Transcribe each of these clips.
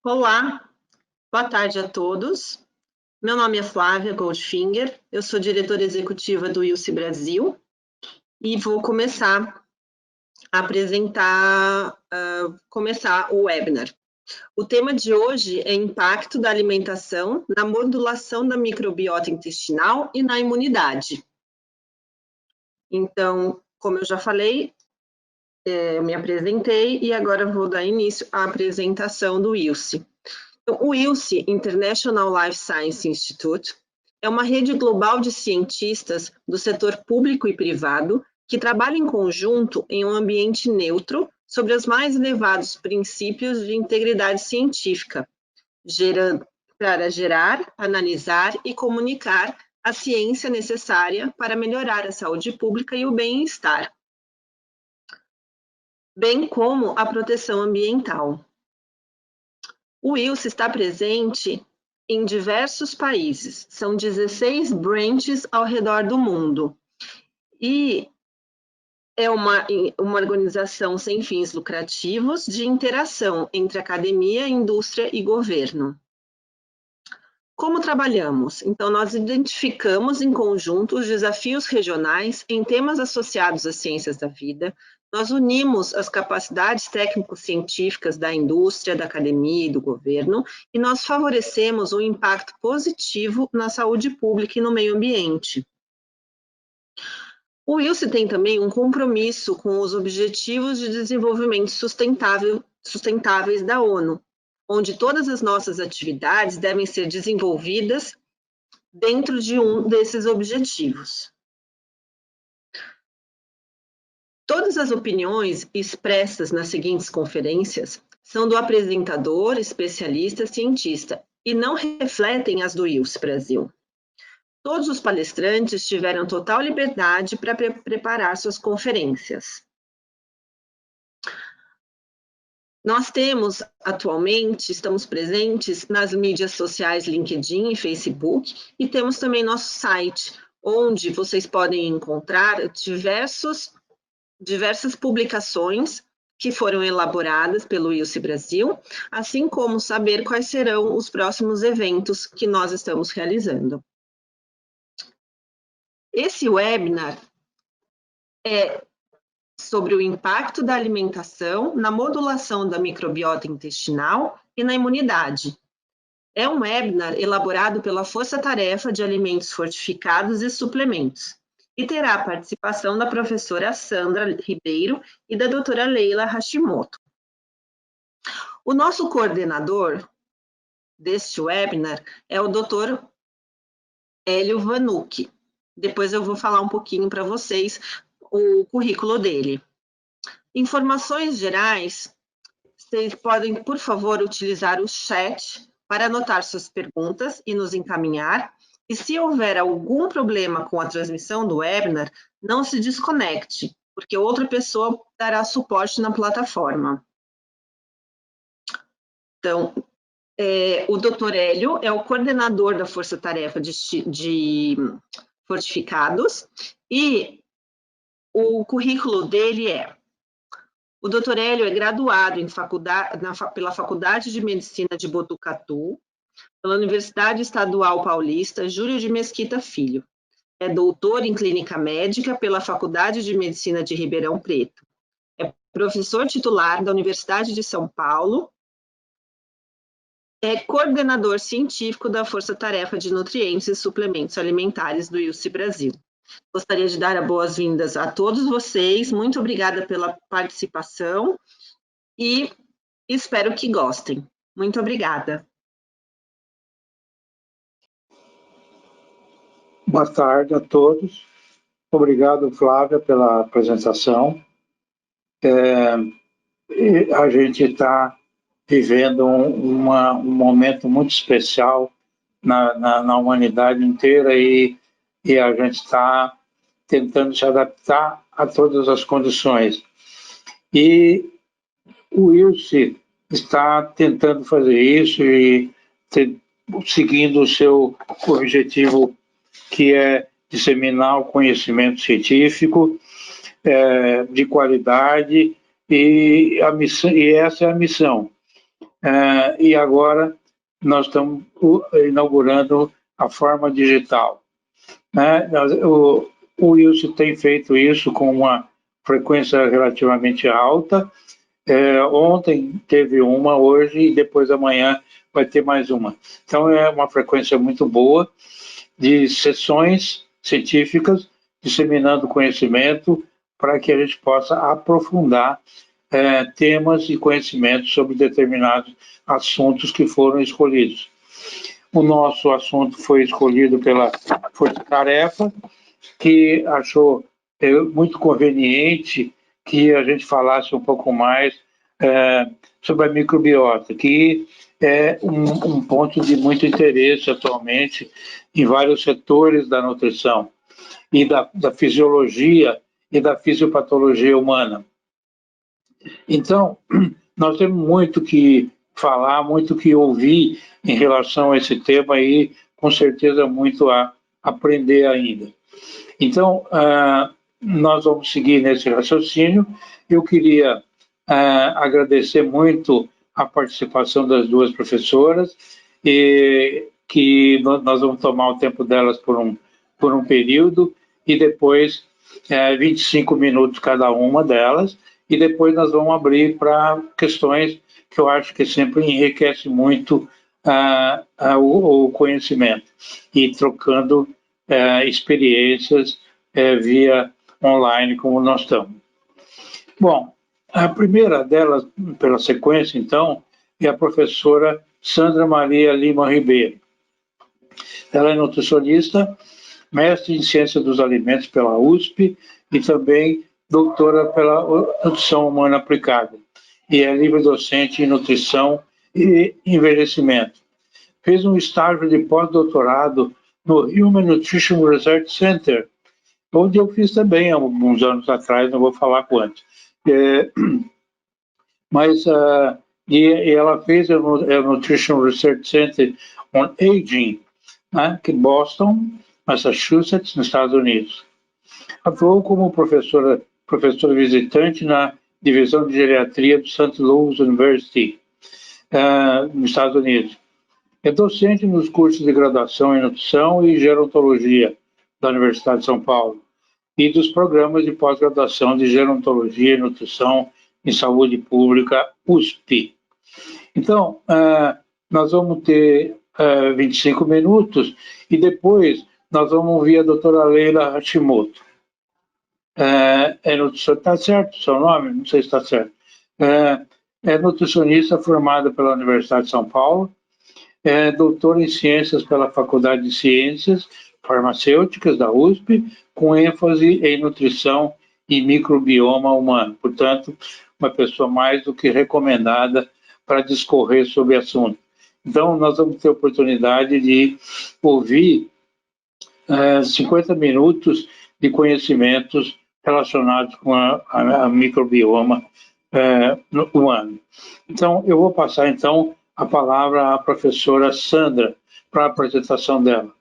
Olá, boa tarde a todos. Meu nome é Flávia Goldfinger, eu sou diretora executiva do ILSE Brasil e vou começar a apresentar, começar o webinar. O tema de hoje é impacto da alimentação na modulação da microbiota intestinal e na imunidade. Então, como eu já falei, eu me apresentei e agora vou dar início à apresentação do ILSE. O ILSE, International Life Science Institute, é uma rede global de cientistas do setor público e privado que trabalham em conjunto em um ambiente neutro sobre os mais elevados princípios de integridade científica, para gerar, analisar e comunicar a ciência necessária para melhorar a saúde pública e o bem-estar, bem como a proteção ambiental. O ILSE está presente em diversos países, são 16 branches ao redor do mundo, e é uma organização sem fins lucrativos de interação entre academia, indústria e governo. Como trabalhamos? Então, nós identificamos em conjunto os desafios regionais em temas associados às ciências da vida, nós unimos as capacidades técnico-científicas da indústria, da academia e do governo, e nós favorecemos um impacto positivo na saúde pública e no meio ambiente. O ILSE tem também um compromisso com os Objetivos de Desenvolvimento Sustentáveis da ONU, onde todas as nossas atividades devem ser desenvolvidas dentro de um desses objetivos. Todas as opiniões expressas nas seguintes conferências são do apresentador, especialista, cientista, e não refletem as do ILSE Brasil. Todos os palestrantes tiveram total liberdade para preparar suas conferências. Nós temos, atualmente, estamos presentes nas mídias sociais LinkedIn e Facebook, e temos também nosso site, onde vocês podem encontrar diversas publicações que foram elaboradas pelo ILSE Brasil, assim como saber quais serão os próximos eventos que nós estamos realizando. Esse webinar é sobre o impacto da alimentação na modulação da microbiota intestinal e na imunidade. É um webinar elaborado pela Força Tarefa de Alimentos Fortificados e Suplementos, e terá a participação da professora Sandra Ribeiro e da doutora Leila Hashimoto. O nosso coordenador deste webinar é o doutor Hélio Vanucchi. Depois eu vou falar um pouquinho para vocês o currículo dele. Informações gerais, vocês podem, por favor, utilizar o chat para anotar suas perguntas e nos encaminhar. E se houver algum problema com a transmissão do webinar, não se desconecte, porque outra pessoa dará suporte na plataforma. Então, o Dr. Hélio é o coordenador da Força Tarefa de Fortificados e o currículo dele é: o Dr. Hélio é graduado pela Faculdade de Medicina de Botucatu, pela Universidade Estadual Paulista Júlio de Mesquita Filho. É doutor em Clínica Médica pela Faculdade de Medicina de Ribeirão Preto. É professor titular da Universidade de São Paulo. É coordenador científico da Força Tarefa de Nutrientes e Suplementos Alimentares do ILSE Brasil. Gostaria de dar as boas-vindas a todos vocês. Muito obrigada pela participação e espero que gostem. Muito obrigada. Boa tarde a todos. Obrigado, Flávia, pela apresentação. A gente está vivendo um momento muito especial na humanidade inteira e a gente está tentando se adaptar a todas as condições. E o ILSE está tentando fazer isso e seguindo o seu objetivo, que é disseminar o conhecimento científico de qualidade, e essa é a missão. e agora nós estamos inaugurando a forma digital. Né? O Wilson tem feito isso com uma frequência relativamente alta. Ontem teve uma, hoje e depois amanhã vai ter mais uma. Então é uma frequência muito boa de sessões científicas disseminando conhecimento para que a gente possa aprofundar temas e conhecimentos sobre determinados assuntos que foram escolhidos. O nosso assunto foi escolhido pela Força Tarefa, que achou muito conveniente que a gente falasse um pouco mais sobre a microbiota, que é um ponto de muito interesse atualmente em vários setores da nutrição e da fisiologia e da fisiopatologia humana. Então, nós temos muito que falar, muito que ouvir em relação a esse tema e, com certeza, muito a aprender ainda. Então, nós vamos seguir nesse raciocínio. Eu queria agradecer muito a participação das duas professoras, e que nós vamos tomar o tempo delas por um período, e depois 25 minutos cada uma delas, e depois nós vamos abrir para questões que eu acho que sempre enriquece muito o conhecimento, e trocando experiências via online, como nós estamos. Bom, a primeira delas, pela sequência, então, é a professora Sandra Maria Lima Ribeiro. Ela é nutricionista, mestre em Ciência dos Alimentos pela USP e também doutora pela Nutrição Humana Aplicada, e é livre-docente em Nutrição e Envelhecimento. Fez um estágio de pós-doutorado no Human Nutrition Research Center, onde eu fiz também há alguns anos atrás, não vou falar quanto. Mas ela fez o Nutrition Research Center on Aging, né, que é Boston, Massachusetts, nos Estados Unidos. Atuou como professora visitante na divisão de geriatria do St. Louis University, nos Estados Unidos. É docente nos cursos de graduação em nutrição e gerontologia da Universidade de São Paulo e dos programas de pós-graduação de gerontologia e nutrição em saúde pública, USP. Então, nós vamos ter 25 minutos e depois nós vamos ouvir a doutora Leila Hashimoto. Está certo o seu nome? Não sei se está certo. É nutricionista formada pela Universidade de São Paulo, é doutora em Ciências pela Faculdade de Ciências Farmacêuticas da USP, com ênfase em nutrição e microbioma humano. Portanto, uma pessoa mais do que recomendada para discorrer sobre o assunto. Então, nós vamos ter a oportunidade de ouvir 50 minutos de conhecimentos relacionados com a microbioma humano. Então, eu vou passar, então, a palavra à professora Sandra para a apresentação dela.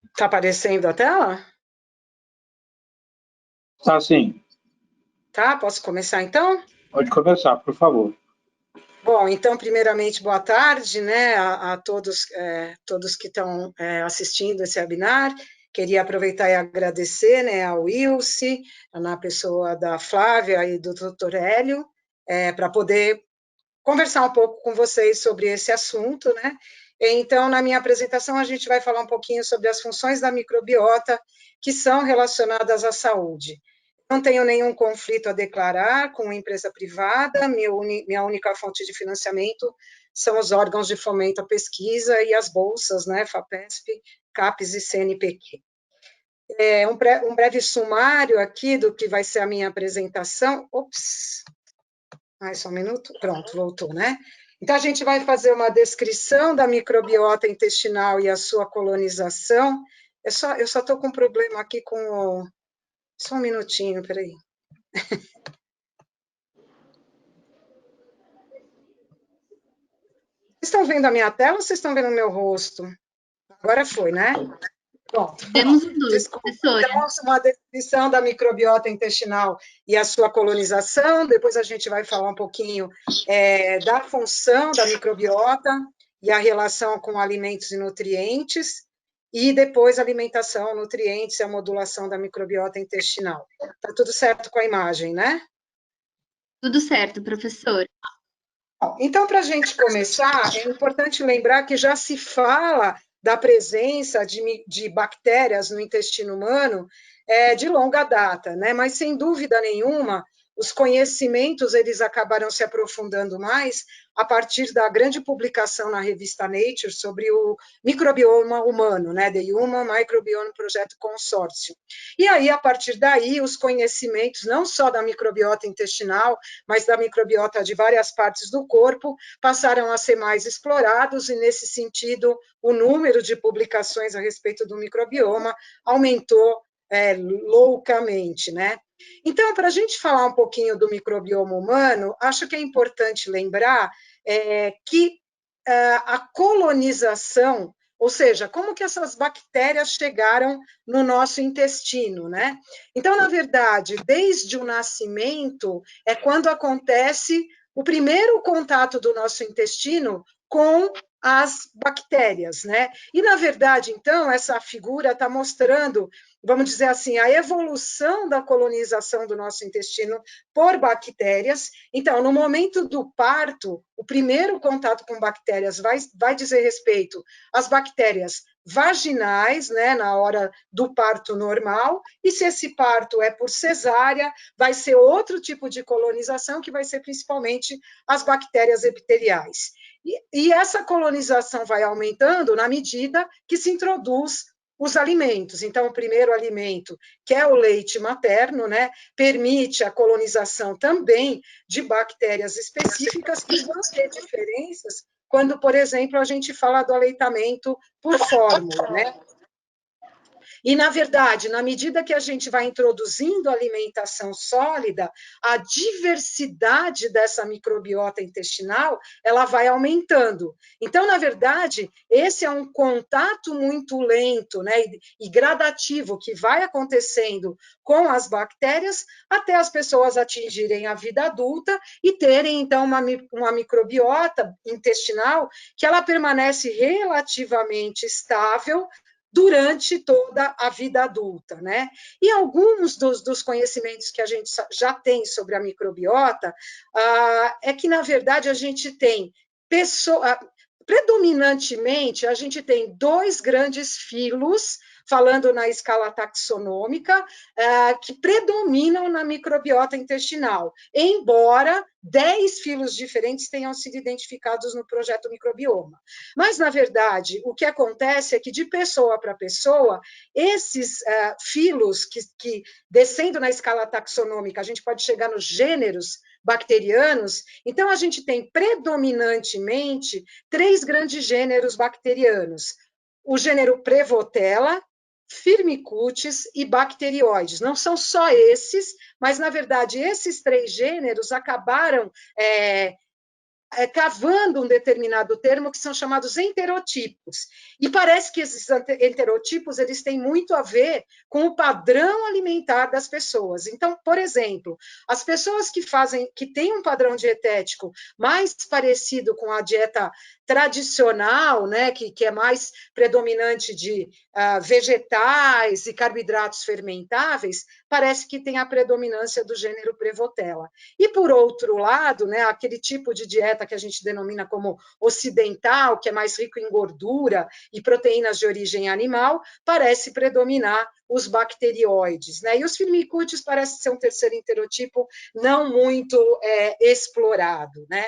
Está aparecendo a tela? Tá, sim. Tá, posso começar então? Pode começar, por favor. Bom, então, primeiramente, boa tarde, né, a todos, todos que estão assistindo esse webinar. Queria aproveitar e agradecer, né, ao Wilson, na pessoa da Flávia e do Dr. Hélio, para poder conversar um pouco com vocês sobre esse assunto, né? Então, na minha apresentação, a gente vai falar um pouquinho sobre as funções da microbiota que são relacionadas à saúde. Não tenho nenhum conflito a declarar com empresa privada, minha única fonte de financiamento são os órgãos de fomento à pesquisa e as bolsas, né, FAPESP, CAPES e CNPq. Um breve sumário aqui do que vai ser a minha apresentação. Ops! Só um minuto. Pronto, voltou, né? Então, a gente vai fazer uma descrição da microbiota intestinal e a sua colonização. Eu só estou com um problema aqui com Só um minutinho, peraí. Vocês estão vendo a minha tela ou vocês estão vendo o meu rosto? Agora foi, né? Pronto. Vemos os dois, Desculpa. professora. Então, uma descrição da microbiota intestinal e a sua colonização. Depois a gente vai falar um pouquinho da função da microbiota e a relação com alimentos e nutrientes. E depois a alimentação, nutrientes e a modulação da microbiota intestinal. Tá tudo certo com a imagem, né? Tudo certo, professora. Então, para a gente começar, é importante lembrar que já se fala da presença de bactérias no intestino humano de longa data, né? Mas, sem dúvida nenhuma, os conhecimentos eles acabaram se aprofundando mais a partir da grande publicação na revista Nature sobre o microbioma humano, né? The Human Microbiome Project Consortium. E aí, a partir daí, os conhecimentos, não só da microbiota intestinal, mas da microbiota de várias partes do corpo, passaram a ser mais explorados, e, nesse sentido, o número de publicações a respeito do microbioma aumentou loucamente, né? Então, para a gente falar um pouquinho do microbioma humano, acho que é importante lembrar que a colonização, ou seja, como que essas bactérias chegaram no nosso intestino, né? Então, na verdade, desde o nascimento é quando acontece o primeiro contato do nosso intestino com as bactérias, né? E, na verdade, então, essa figura está mostrando, vamos dizer assim, a evolução da colonização do nosso intestino por bactérias. Então, no momento do parto, o primeiro contato com bactérias vai dizer respeito às bactérias vaginais, né, na hora do parto normal, e se esse parto é por cesárea, vai ser outro tipo de colonização, que vai ser principalmente as bactérias epiteliais. E essa colonização vai aumentando na medida que se introduz os alimentos. Então, o primeiro alimento, que é o leite materno, né, permite a colonização também de bactérias específicas que vão ter diferenças quando, por exemplo, a gente fala do aleitamento por fórmula, né? E, na verdade, na medida que a gente vai introduzindo alimentação sólida, a diversidade dessa microbiota intestinal, ela vai aumentando. Então, na verdade, esse é um contato muito lento, né, e gradativo que vai acontecendo com as bactérias até as pessoas atingirem a vida adulta e terem, então, uma microbiota intestinal que ela permanece relativamente estável durante toda a vida adulta, né? E alguns dos conhecimentos que a gente já tem sobre a microbiota é que, na verdade, a gente tem predominantemente, a gente tem dois grandes filos, falando na escala taxonômica, que predominam na microbiota intestinal, embora 10 filos diferentes tenham sido identificados no projeto Microbioma. Mas, na verdade, o que acontece é que, de pessoa para pessoa, esses filos que, descendo na escala taxonômica, a gente pode chegar nos gêneros bacterianos, então a gente tem predominantemente 3 grandes gêneros bacterianos: o gênero Prevotella, Firmicutes e Bacteroides. Não são só esses, mas, na verdade, esses 3 gêneros acabaram cavando um determinado termo, que são chamados enterotipos. E parece que esses enterotipos eles têm muito a ver com o padrão alimentar das pessoas. Então, por exemplo, as pessoas que têm um padrão dietético mais parecido com a dieta tradicional, né, que é mais predominante de vegetais e carboidratos fermentáveis, parece que tem a predominância do gênero Prevotella. E, por outro lado, né, aquele tipo de dieta que a gente denomina como ocidental, que é mais rico em gordura e proteínas de origem animal, parece predominar os bacterioides, né? E os firmicutes parece ser um terceiro enterotipo não muito explorado, né?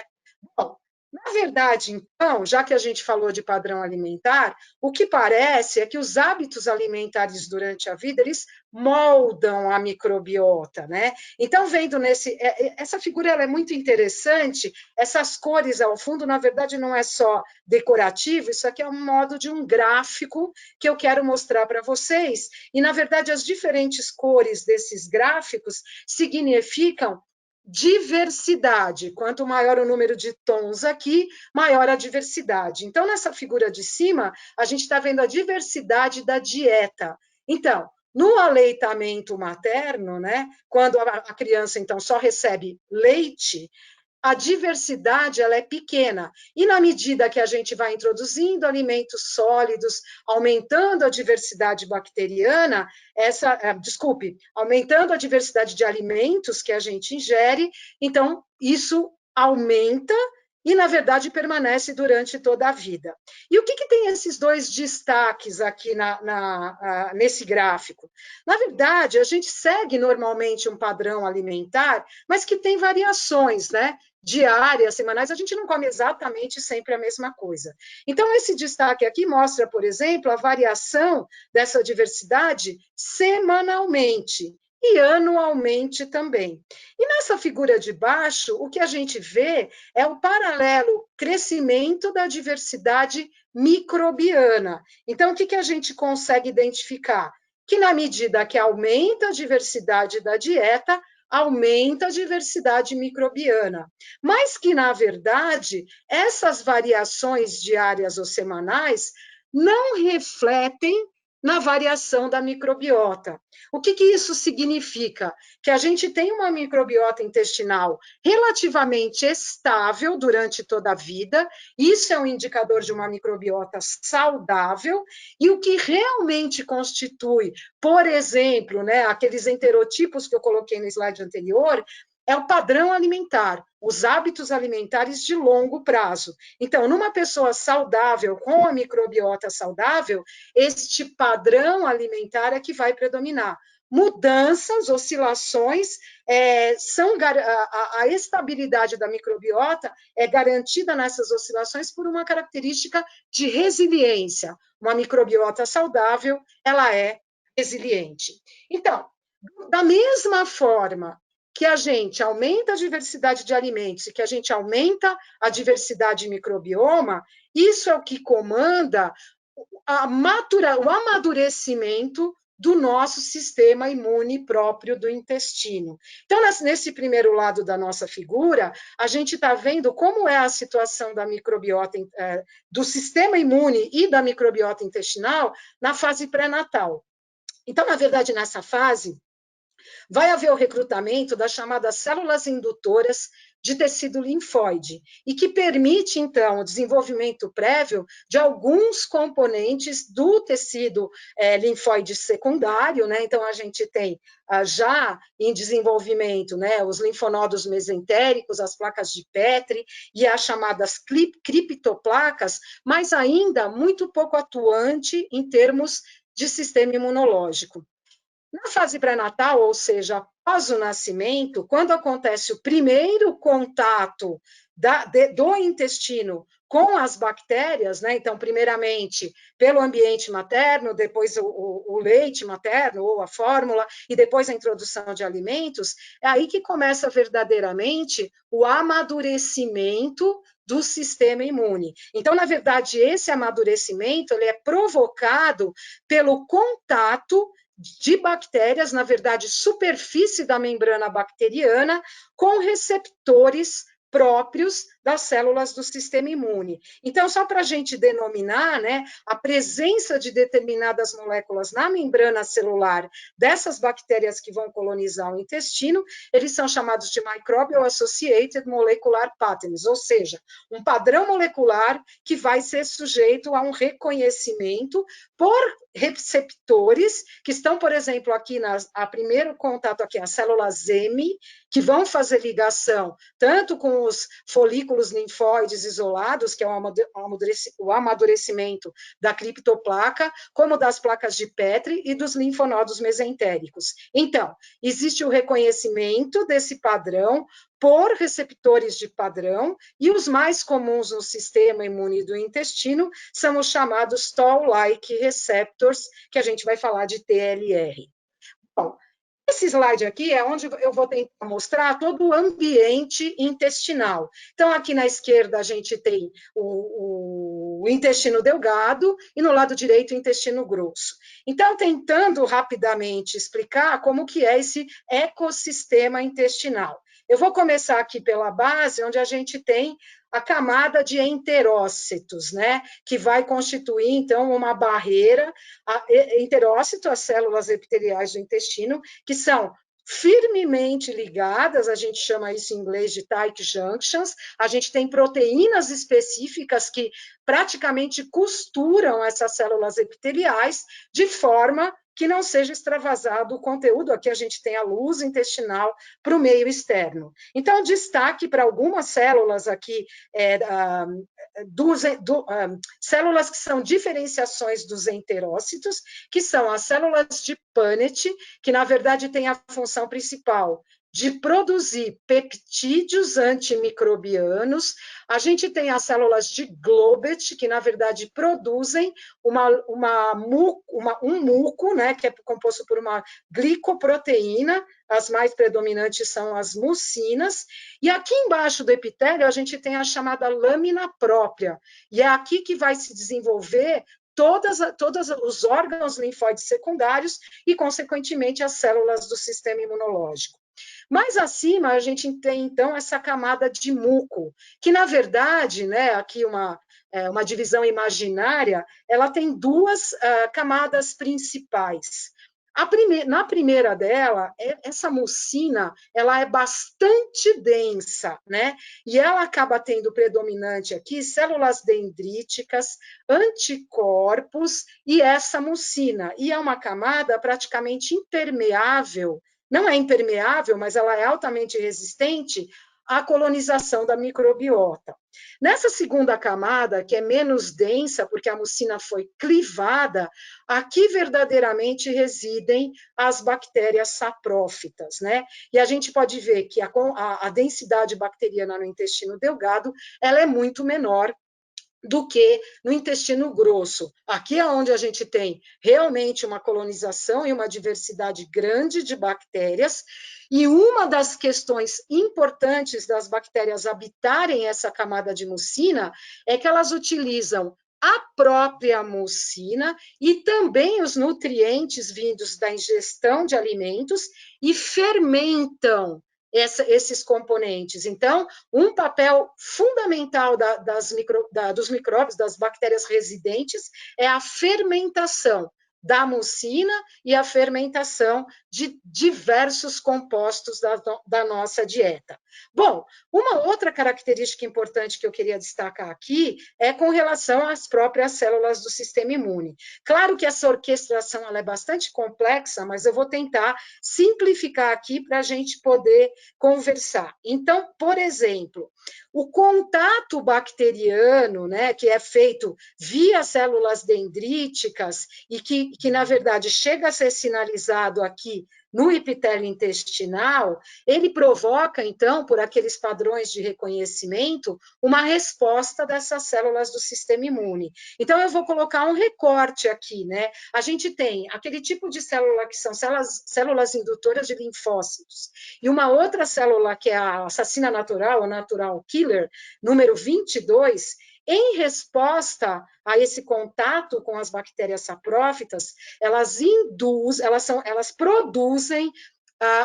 Bom, Na verdade, então, já que a gente falou de padrão alimentar, o que parece é que os hábitos alimentares durante a vida, eles moldam a microbiota, né? Então, vendo essa figura ela é muito interessante, essas cores ao fundo, na verdade, não é só decorativo, isso aqui é um modo de um gráfico que eu quero mostrar para vocês, e, na verdade, as diferentes cores desses gráficos significam diversidade. Quanto maior o número de tons aqui, maior a diversidade. Então, nessa figura de cima, a gente está vendo a diversidade da dieta. Então, no aleitamento materno, né, quando a criança então só recebe leite, a diversidade ela é pequena. E na medida que a gente vai introduzindo alimentos sólidos, aumentando a diversidade bacteriana, aumentando a diversidade de alimentos que a gente ingere, então isso aumenta e, na verdade, permanece durante toda a vida. E o que tem esses dois destaques aqui nesse gráfico? Na verdade, a gente segue normalmente um padrão alimentar, mas que tem variações, né? Diárias, semanais, a gente não come exatamente sempre a mesma coisa. Então, esse destaque aqui mostra, por exemplo, a variação dessa diversidade semanalmente e anualmente também. E nessa figura de baixo, o que a gente vê é o paralelo crescimento da diversidade microbiana. Então, o que a gente consegue identificar? Que na medida que aumenta a diversidade da dieta, aumenta a diversidade microbiana, mas que, na verdade, essas variações diárias ou semanais não refletem na variação da microbiota. O que isso significa? Que a gente tem uma microbiota intestinal relativamente estável durante toda a vida, isso é um indicador de uma microbiota saudável, e o que realmente constitui, por exemplo, né, aqueles enterotipos que eu coloquei no slide anterior, é o padrão alimentar, os hábitos alimentares de longo prazo. Então, numa pessoa saudável, com a microbiota saudável, este padrão alimentar é que vai predominar. Mudanças, oscilações, a estabilidade da microbiota é garantida nessas oscilações por uma característica de resiliência. Uma microbiota saudável, ela é resiliente. Então, da mesma forma que a gente aumenta a diversidade de alimentos e que a gente aumenta a diversidade de microbioma, isso é o que comanda o amadurecimento do nosso sistema imune próprio do intestino. Então, nesse primeiro lado da nossa figura, a gente está vendo como é a situação da microbiota, do sistema imune e da microbiota intestinal na fase pré-natal. Então, na verdade, nessa fase, vai haver o recrutamento das chamadas células indutoras de tecido linfóide, e que permite, então, o desenvolvimento prévio de alguns componentes do tecido linfóide secundário, né? Então, a gente tem já em desenvolvimento, né, os linfonodos mesentéricos, as placas de Petri e as chamadas criptoplacas, mas ainda muito pouco atuante em termos de sistema imunológico. Na fase pré-natal, ou seja, após o nascimento, quando acontece o primeiro contato do intestino com as bactérias, né? Então, primeiramente, pelo ambiente materno, depois o leite materno ou a fórmula, e depois a introdução de alimentos, é aí que começa verdadeiramente o amadurecimento do sistema imune. Então, na verdade, esse amadurecimento ele é provocado pelo contato de bactérias, na verdade, superfície da membrana bacteriana, com receptores próprios das células do sistema imune. Então, só para a gente denominar, né, a presença de determinadas moléculas na membrana celular dessas bactérias que vão colonizar o intestino, eles são chamados de Microbial Associated Molecular Patterns, ou seja, um padrão molecular que vai ser sujeito a um reconhecimento por receptores que estão, por exemplo, aqui a primeiro contato aqui, as células M, que vão fazer ligação tanto com os folículos nódulos linfóides isolados, que é o amadurecimento da criptoplaca, como das placas de Petri e dos linfonodos mesentéricos. Então, existe o reconhecimento desse padrão por receptores de padrão, e os mais comuns no sistema imune do intestino são os chamados Toll-like receptors, que a gente vai falar de TLR. Bom, esse slide aqui é onde eu vou tentar mostrar todo o ambiente intestinal. Então, aqui na esquerda a gente tem o intestino delgado e no lado direito o intestino grosso. Então, tentando rapidamente explicar como que é esse ecossistema intestinal. Eu vou começar aqui pela base, onde a gente tem a camada de enterócitos, né, que vai constituir, então, uma barreira, enterócito, as células epiteliais do intestino, que são firmemente ligadas, a gente chama isso em inglês de tight junctions, a gente tem proteínas específicas que praticamente costuram essas células epiteliais de forma que não seja extravasado o conteúdo. Aqui a gente tem a luz intestinal para o meio externo. Então, destaque para algumas células aqui, células que são diferenciações dos enterócitos, que são as células de Punnett, que na verdade tem a função principal de produzir peptídeos antimicrobianos. A gente tem as células de Globet, que, na verdade, produzem um muco, né, que é composto por uma glicoproteína, as mais predominantes são as mucinas, e aqui embaixo do epitélio a gente tem a chamada lâmina própria, e é aqui que vai se desenvolver todos os órgãos linfóides secundários e, consequentemente, as células do sistema imunológico. Mais acima, a gente tem, então, essa camada de muco, que, na verdade, né, aqui uma divisão imaginária, ela tem duas camadas principais. Na primeira dela, essa mucina, ela é bastante densa, né? E ela acaba tendo predominante aqui células dendríticas, anticorpos e essa mucina. E é uma camada praticamente impermeável. Não é impermeável, mas ela é altamente resistente à colonização da microbiota. Nessa segunda camada, que é menos densa, porque a mucina foi clivada, aqui verdadeiramente residem as bactérias saprófitas, né? E a gente pode ver que a densidade bacteriana no intestino delgado, ela é muito menor do que no intestino grosso. Aqui é onde a gente tem realmente uma colonização e uma diversidade grande de bactérias, e uma das questões importantes das bactérias habitarem essa camada de mucina é que elas utilizam a própria mucina e também os nutrientes vindos da ingestão de alimentos e fermentam esses componentes. Então, um papel fundamental dos micróbios, das bactérias residentes, é a fermentação da mucina e a fermentação de diversos compostos da nossa dieta. Bom, uma outra característica importante que eu queria destacar aqui é com relação às próprias células do sistema imune. Claro que essa orquestração ela é bastante complexa, mas eu vou tentar simplificar aqui para a gente poder conversar. Então, por exemplo, o contato bacteriano, né, que é feito via células dendríticas e que na verdade, chega a ser sinalizado aqui no epitélio intestinal, ele provoca, então, por aqueles padrões de reconhecimento, uma resposta dessas células do sistema imune. Então, eu vou colocar um recorte aqui, né? A gente tem aquele tipo de célula que são células indutoras de linfócitos, e uma outra célula que é a assassina natural, o natural killer, número 22, em resposta a esse contato com as bactérias saprófitas, elas produzem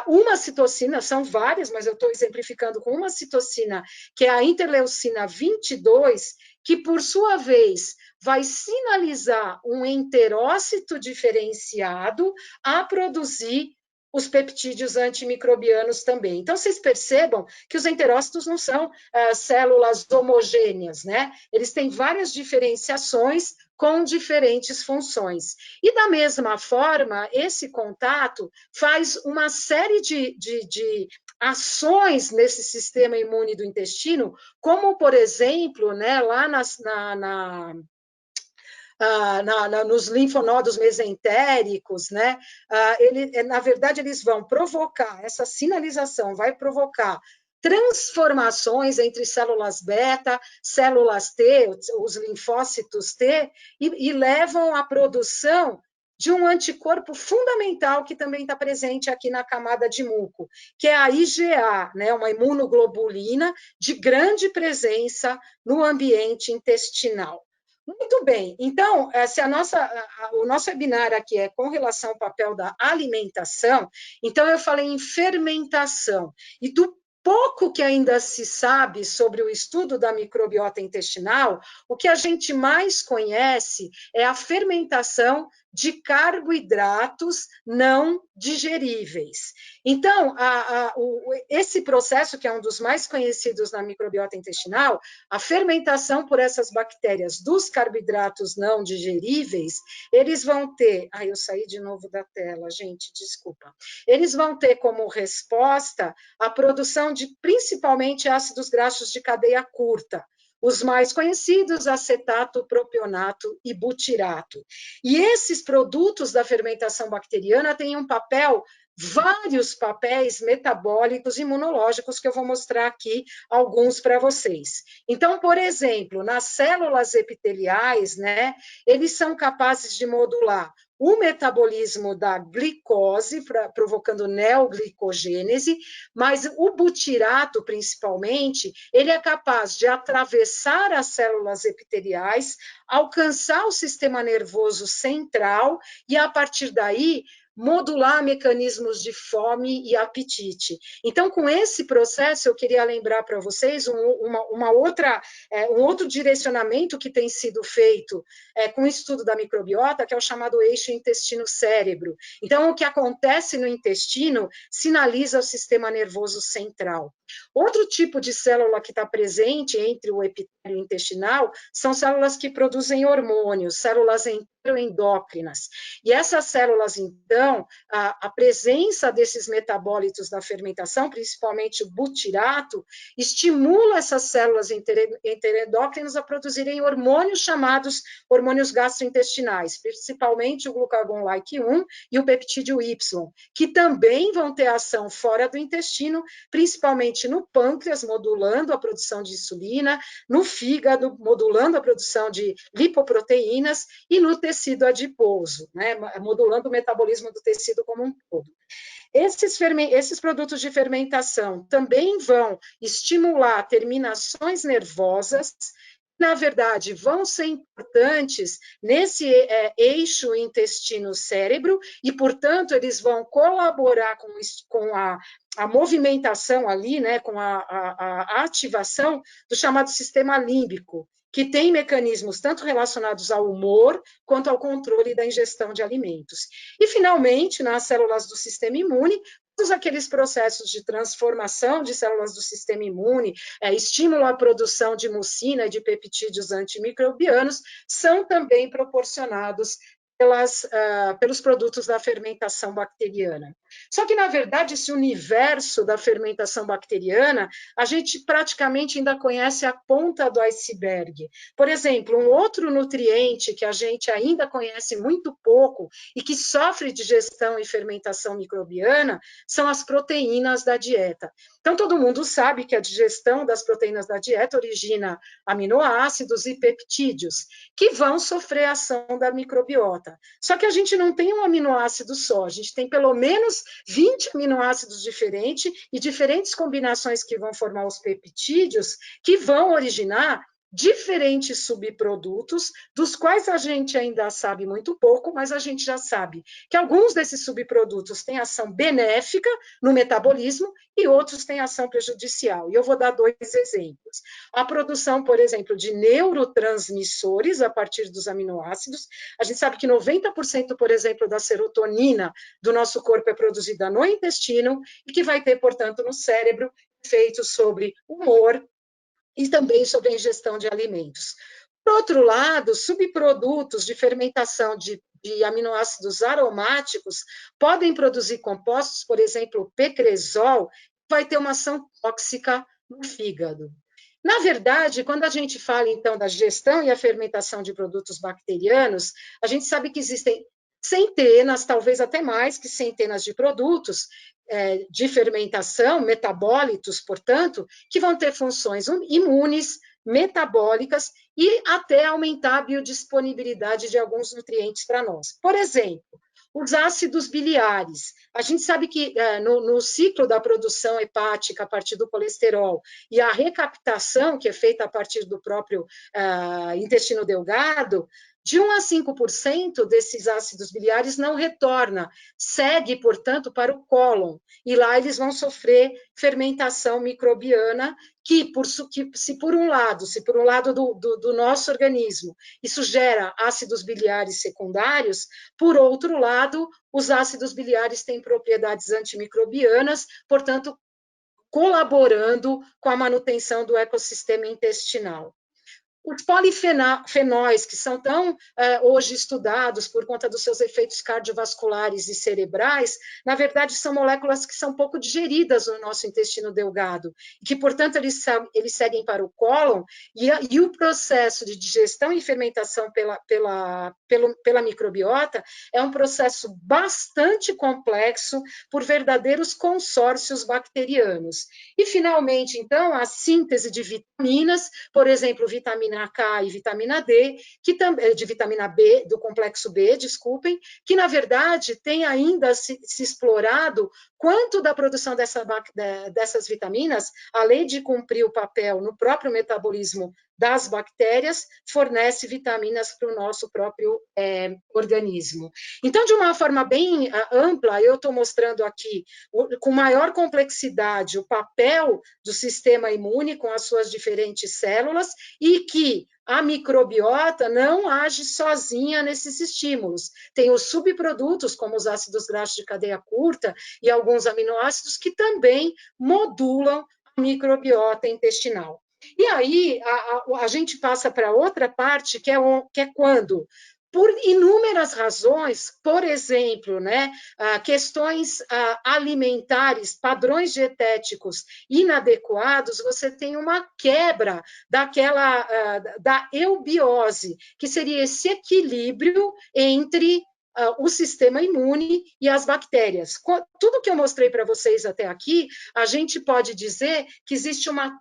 uma citocina, são várias, mas eu estou exemplificando com uma citocina, que é a interleucina 22, que, por sua vez, vai sinalizar um enterócito diferenciado a produzir os peptídeos antimicrobianos também. Então, vocês percebam que os enterócitos não são células homogêneas, né? Eles têm várias diferenciações com diferentes funções. E, da mesma forma, esse contato faz uma série de ações nesse sistema imune do intestino, como, por exemplo, né, lá nos linfonodos mesentéricos, né? Na verdade, eles vão provocar, essa sinalização vai provocar transformações entre células beta, células T, os linfócitos T, e levam à produção de um anticorpo fundamental que também está presente aqui na camada de muco, que é a IgA, né, uma imunoglobulina de grande presença no ambiente intestinal. Muito bem, então, se o nosso webinar aqui é com relação ao papel da alimentação, então eu falei em fermentação, e do pouco que ainda se sabe sobre o estudo da microbiota intestinal, o que a gente mais conhece é a fermentação de carboidratos não digeríveis. Então, esse processo, que é um dos mais conhecidos na microbiota intestinal, a fermentação por essas bactérias dos carboidratos não digeríveis, eles vão ter... eu saí de novo da tela, gente, desculpa. Eles vão ter como resposta a produção de, principalmente, ácidos graxos de cadeia curta. Os mais conhecidos, acetato, propionato e butirato. E esses produtos da fermentação bacteriana têm um papel, vários papéis metabólicos e imunológicos, que eu vou mostrar aqui alguns para vocês. Então, por exemplo, nas células epiteliais, né, eles são capazes de modular o metabolismo da glicose, provocando neoglicogênese, mas o butirato, principalmente, ele é capaz de atravessar as células epiteliais, alcançar o sistema nervoso central e, a partir daí, modular mecanismos de fome e apetite. Então, com esse processo, eu queria lembrar para vocês um outro direcionamento que tem sido feito com o estudo da microbiota, que é o chamado eixo intestino-cérebro. Então, o que acontece no intestino sinaliza o sistema nervoso central. Outro tipo de célula que está presente entre o epitélio intestinal são células que produzem hormônios, células endócrinas. E essas células, então, a presença desses metabólitos da fermentação, principalmente o butirato, estimula essas células interendócrinas a produzirem hormônios chamados hormônios gastrointestinais, principalmente o glucagon-like 1 e o peptídeo Y, que também vão ter ação fora do intestino, principalmente no pâncreas, modulando a produção de insulina, no fígado, modulando a produção de lipoproteínas, e no tecido adiposo, né, modulando o metabolismo do tecido como um todo. Esses produtos de fermentação também vão estimular terminações nervosas, na verdade, vão ser importantes nesse eixo intestino-cérebro e, portanto, eles vão colaborar com a movimentação ali, né, com a ativação do chamado sistema límbico, que tem mecanismos tanto relacionados ao humor quanto ao controle da ingestão de alimentos. E, finalmente, nas células do sistema imune, todos aqueles processos de transformação de células do sistema imune, estímulo à produção de mucina e de peptídeos antimicrobianos, são também proporcionados pelos produtos da fermentação bacteriana. Só que, na verdade, esse universo da fermentação bacteriana, a gente praticamente ainda conhece a ponta do iceberg. Por exemplo, um outro nutriente que a gente ainda conhece muito pouco e que sofre digestão e fermentação microbiana são as proteínas da dieta. Então, todo mundo sabe que a digestão das proteínas da dieta origina aminoácidos e peptídeos, que vão sofrer a ação da microbiota. Só que a gente não tem um aminoácido só, a gente tem pelo menos 20 aminoácidos diferentes e diferentes combinações que vão formar os peptídeos, que vão originar diferentes subprodutos, dos quais a gente ainda sabe muito pouco, mas a gente já sabe que alguns desses subprodutos têm ação benéfica no metabolismo e outros têm ação prejudicial. E eu vou dar 2 exemplos. A produção, por exemplo, de neurotransmissores a partir dos aminoácidos. A gente sabe que 90%, por exemplo, da serotonina do nosso corpo é produzida no intestino e que vai ter, portanto, no cérebro efeitos sobre humor, e também sobre a ingestão de alimentos. Por outro lado, subprodutos de fermentação de aminoácidos aromáticos podem produzir compostos, por exemplo, o pecresol, que vai ter uma ação tóxica no fígado. Na verdade, quando a gente fala, então, da digestão e a fermentação de produtos bacterianos, a gente sabe que existem centenas, talvez até mais que centenas de produtos de fermentação, metabólitos, portanto, que vão ter funções imunes, metabólicas e até aumentar a biodisponibilidade de alguns nutrientes para nós. Por exemplo, os ácidos biliares. A gente sabe que no ciclo da produção hepática a partir do colesterol e a recaptação, que é feita a partir do próprio intestino delgado, de 1 a 5% desses ácidos biliares não retorna, segue, portanto, para o cólon, e lá eles vão sofrer fermentação microbiana, se por um lado do nosso organismo isso gera ácidos biliares secundários, por outro lado, os ácidos biliares têm propriedades antimicrobianas, portanto, colaborando com a manutenção do ecossistema intestinal. Os polifenóis, que são tão hoje estudados por conta dos seus efeitos cardiovasculares e cerebrais, na verdade, são moléculas que são pouco digeridas no nosso intestino delgado, e que, portanto, eles seguem para o cólon, e o processo de digestão e fermentação pela microbiota é um processo bastante complexo por verdadeiros consórcios bacterianos. E, finalmente, então, a síntese de vitaminas, por exemplo, vitamina K e vitamina D, de vitamina B, do complexo B, desculpem, que, na verdade, tem ainda se explorado quanto da produção dessas vitaminas, além de cumprir o papel no próprio metabolismo das bactérias, fornece vitaminas para o nosso próprio organismo. Então, de uma forma bem ampla, eu estou mostrando aqui, com maior complexidade, o papel do sistema imune com as suas diferentes células e que a microbiota não age sozinha nesses estímulos. Tem os subprodutos, como os ácidos graxos de cadeia curta e alguns aminoácidos, que também modulam a microbiota intestinal. E aí, a gente passa para outra parte, que é quando, por inúmeras razões, por exemplo, questões alimentares, padrões dietéticos inadequados, você tem uma quebra da eubiose, que seria esse equilíbrio entre o sistema imune e as bactérias. Tudo que eu mostrei para vocês até aqui, a gente pode dizer que existe uma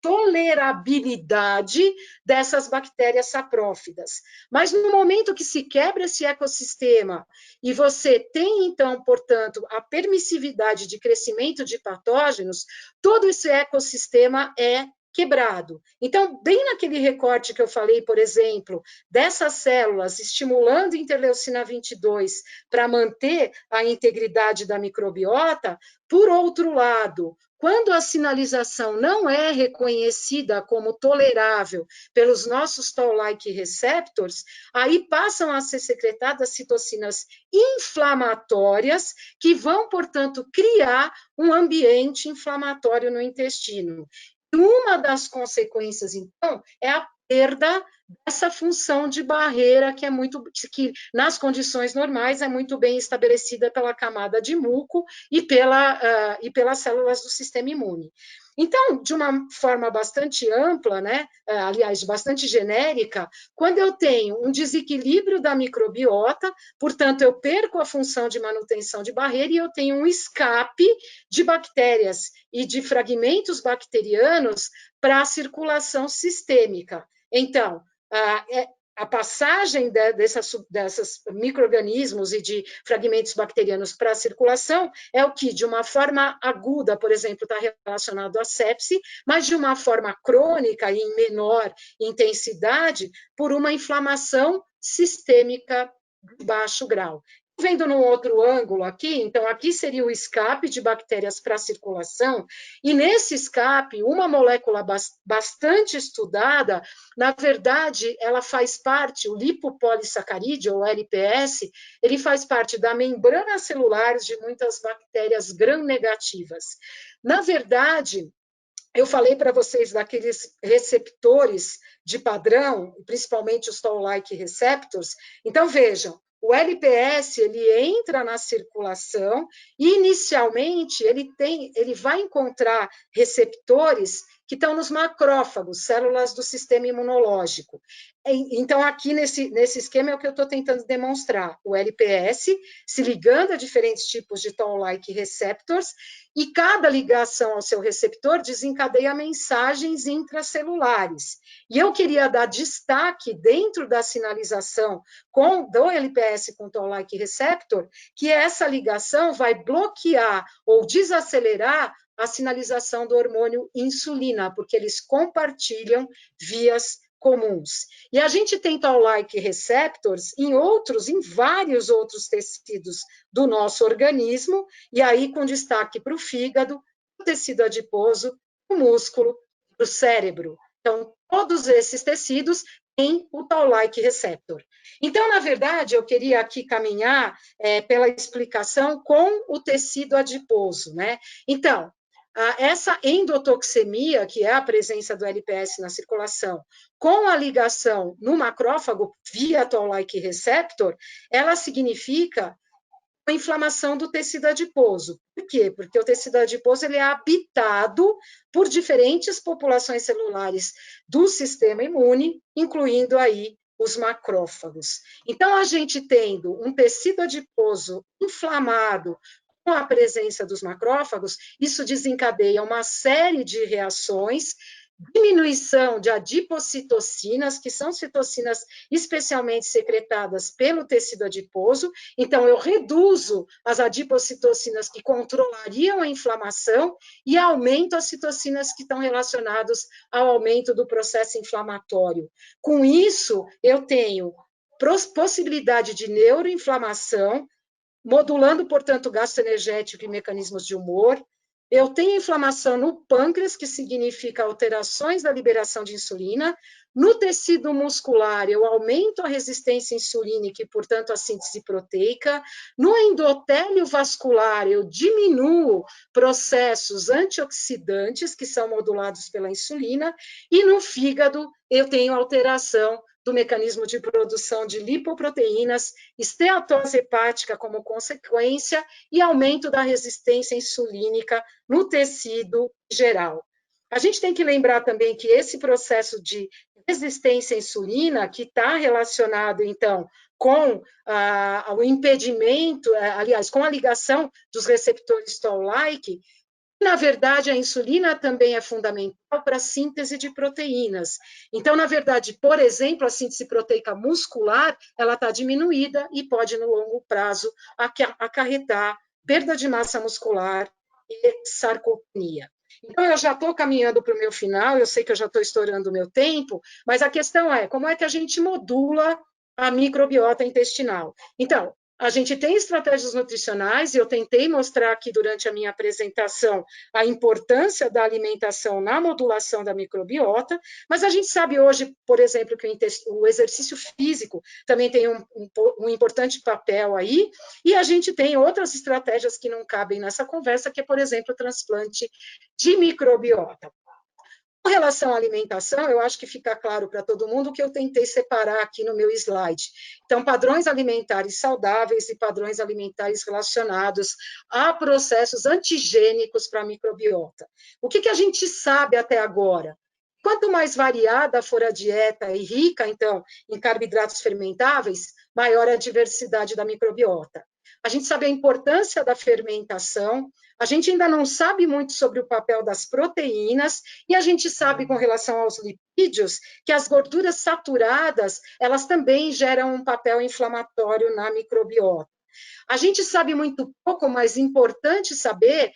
tolerabilidade dessas bactérias saprófidas. Mas no momento que se quebra esse ecossistema e você tem, então, portanto, a permissividade de crescimento de patógenos, todo esse ecossistema é quebrado. Então, bem naquele recorte que eu falei, por exemplo, dessas células estimulando interleucina 22 para manter a integridade da microbiota, por outro lado, quando a sinalização não é reconhecida como tolerável pelos nossos toll-like receptors, aí passam a ser secretadas citocinas inflamatórias que vão, portanto, criar um ambiente inflamatório no intestino. Uma das consequências, então, é a perda dessa função de barreira que nas condições normais é muito bem estabelecida pela camada de muco e pelas células do sistema imune. Então, de uma forma bastante ampla, aliás, bastante genérica, quando eu tenho um desequilíbrio da microbiota, portanto, eu perco a função de manutenção de barreira e eu tenho um escape de bactérias e de fragmentos bacterianos para a circulação sistêmica. Então, a passagem desses micro-organismos e de fragmentos bacterianos para a circulação é o que, de uma forma aguda, por exemplo, está relacionado à sepse, mas de uma forma crônica e em menor intensidade, por uma inflamação sistêmica de baixo grau. Vendo num outro ângulo aqui, então aqui seria o escape de bactérias para a circulação, e nesse escape, uma molécula bastante estudada, na verdade, ela faz parte, o lipopolissacarídeo, ou LPS, ele faz parte da membrana celular de muitas bactérias gram-negativas. Na verdade, eu falei para vocês daqueles receptores de padrão, principalmente os Toll-like receptors, então vejam, o LPS ele entra na circulação e, inicialmente, ele vai encontrar receptores que estão nos macrófagos, células do sistema imunológico. Então, aqui nesse esquema é o que eu estou tentando demonstrar. O LPS se ligando a diferentes tipos de Toll-like receptors e cada ligação ao seu receptor desencadeia mensagens intracelulares. E eu queria dar destaque dentro da sinalização do LPS com Toll-like receptor, que essa ligação vai bloquear ou desacelerar a sinalização do hormônio insulina, porque eles compartilham vias comuns. E a gente tem Toll-like receptors em vários outros tecidos do nosso organismo, e aí com destaque para o fígado, o tecido adiposo, o músculo, o cérebro. Então, todos esses tecidos têm o Toll-like receptor. Então, na verdade, eu queria aqui caminhar pela explicação com o tecido adiposo, né? Então, essa endotoxemia, que é a presença do LPS na circulação, com a ligação no macrófago via Toll-like receptor, ela significa a inflamação do tecido adiposo. Por quê? Porque o tecido adiposo ele é habitado por diferentes populações celulares do sistema imune, incluindo aí os macrófagos. Então, a gente tendo um tecido adiposo inflamado, com a presença dos macrófagos, isso desencadeia uma série de reações, diminuição de adipocitocinas, que são citocinas especialmente secretadas pelo tecido adiposo, então eu reduzo as adipocitocinas que controlariam a inflamação e aumento as citocinas que estão relacionadas ao aumento do processo inflamatório. Com isso, eu tenho possibilidade de neuroinflamação, modulando, portanto, gasto energético e mecanismos de humor. Eu tenho inflamação no pâncreas, que significa alterações da liberação de insulina. No tecido muscular, eu aumento a resistência insulínica e, portanto, a síntese proteica. No endotélio vascular, eu diminuo processos antioxidantes, que são modulados pela insulina. E no fígado, eu tenho alteração do mecanismo de produção de lipoproteínas, esteatose hepática como consequência e aumento da resistência insulínica no tecido geral. A gente tem que lembrar também que esse processo de resistência à insulina, que está relacionado, então, com o impedimento, aliás, com a ligação dos receptores Toll-like, na verdade, a insulina também é fundamental para a síntese de proteínas. Então, na verdade, por exemplo, a síntese proteica muscular, ela está diminuída e pode, no longo prazo, acarretar perda de massa muscular e sarcopenia. Então, eu já estou caminhando para o meu final, eu sei que eu já estou estourando o meu tempo, mas a questão é, como é que a gente modula a microbiota intestinal? Então, a gente tem estratégias nutricionais, e eu tentei mostrar aqui durante a minha apresentação a importância da alimentação na modulação da microbiota, mas a gente sabe hoje, por exemplo, que o exercício físico também tem um importante papel aí, e a gente tem outras estratégias que não cabem nessa conversa, que é, por exemplo, o transplante de microbiota. Com relação à alimentação, eu acho que fica claro para todo mundo que eu tentei separar aqui no meu slide. Então, padrões alimentares saudáveis e padrões alimentares relacionados a processos antigênicos para a microbiota. O que a gente sabe até agora? Quanto mais variada for a dieta e rica, então, em carboidratos fermentáveis, maior a diversidade da microbiota. A gente sabe a importância da fermentação, A gente ainda não sabe muito sobre o papel das proteínas, e a gente sabe, com relação aos lipídios, que as gorduras saturadas, elas também geram um papel inflamatório na microbiota. A gente sabe muito pouco, mas é importante saber,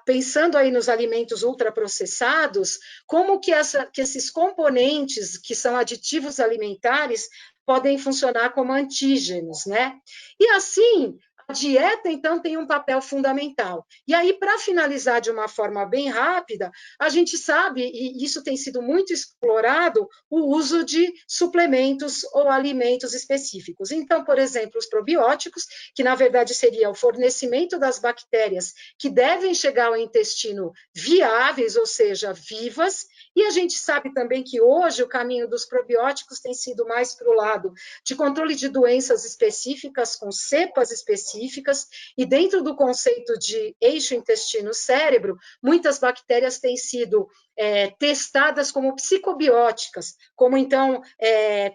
pensando aí nos alimentos ultraprocessados, como que esses componentes, que são aditivos alimentares, podem funcionar como antígenos, né? E assim, a dieta, então, tem um papel fundamental. E aí, para finalizar de uma forma bem rápida, a gente sabe, e isso tem sido muito explorado, o uso de suplementos ou alimentos específicos. Então, por exemplo, os probióticos, que na verdade seria o fornecimento das bactérias que devem chegar ao intestino viáveis, ou seja, vivas, e a gente sabe também que hoje o caminho dos probióticos tem sido mais para o lado de controle de doenças específicas, com cepas específicas, e dentro do conceito de eixo intestino-cérebro, muitas bactérias têm sido testadas como psicobióticas, como então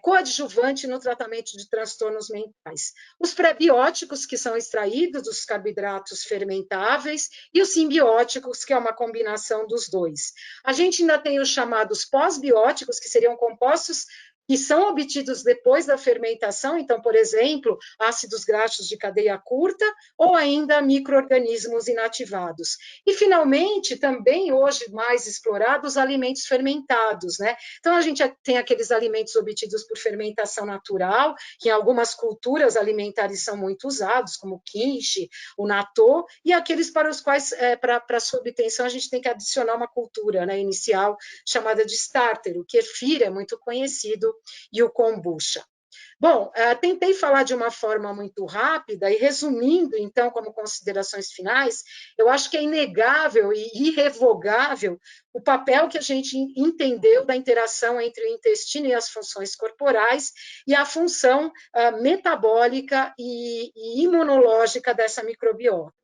coadjuvante no tratamento de transtornos mentais. Os prebióticos, que são extraídos dos carboidratos fermentáveis, e os simbióticos, que é uma combinação dos dois. A gente ainda tem os chamados pós-bióticos, que seriam compostos que são obtidos depois da fermentação, então, por exemplo, ácidos graxos de cadeia curta, ou ainda micro-organismos inativados. E, finalmente, também hoje mais explorados, os alimentos fermentados, né? Então, a gente tem aqueles alimentos obtidos por fermentação natural, que em algumas culturas alimentares são muito usados, como o kimchi, o natto, e aqueles para os quais, para sua obtenção, a gente tem que adicionar uma cultura, né, inicial, chamada de starter. O kefir é muito conhecido, e o kombucha. Bom, tentei falar de uma forma muito rápida e resumindo, então, como considerações finais, eu acho que é inegável e irrevogável o papel que a gente entendeu da interação entre o intestino e as funções corporais e a função metabólica e imunológica dessa microbiota.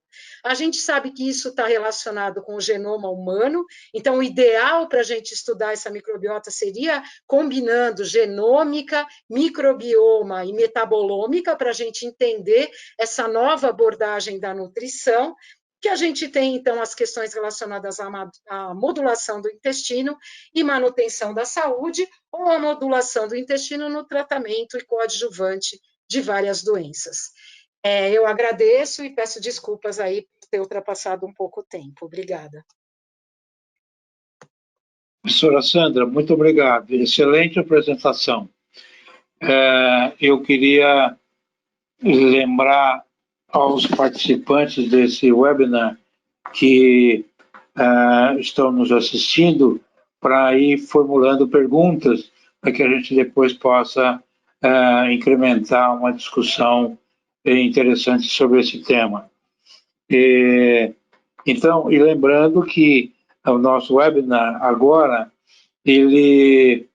A gente sabe que isso está relacionado com o genoma humano, então o ideal para a gente estudar essa microbiota seria combinando genômica, microbioma e metabolômica, para a gente entender essa nova abordagem da nutrição, que a gente tem, então, as questões relacionadas à modulação do intestino e manutenção da saúde, ou a modulação do intestino no tratamento e coadjuvante de várias doenças. Eu agradeço e peço desculpas aí por ter ultrapassado um pouco o tempo. Obrigada. Professora Sandra, muito obrigado. Excelente apresentação. Eu queria lembrar aos participantes desse webinar que estão nos assistindo para ir formulando perguntas para que a gente depois possa incrementar uma discussão interessante sobre esse tema. Então, e lembrando que o nosso webinar agora, ele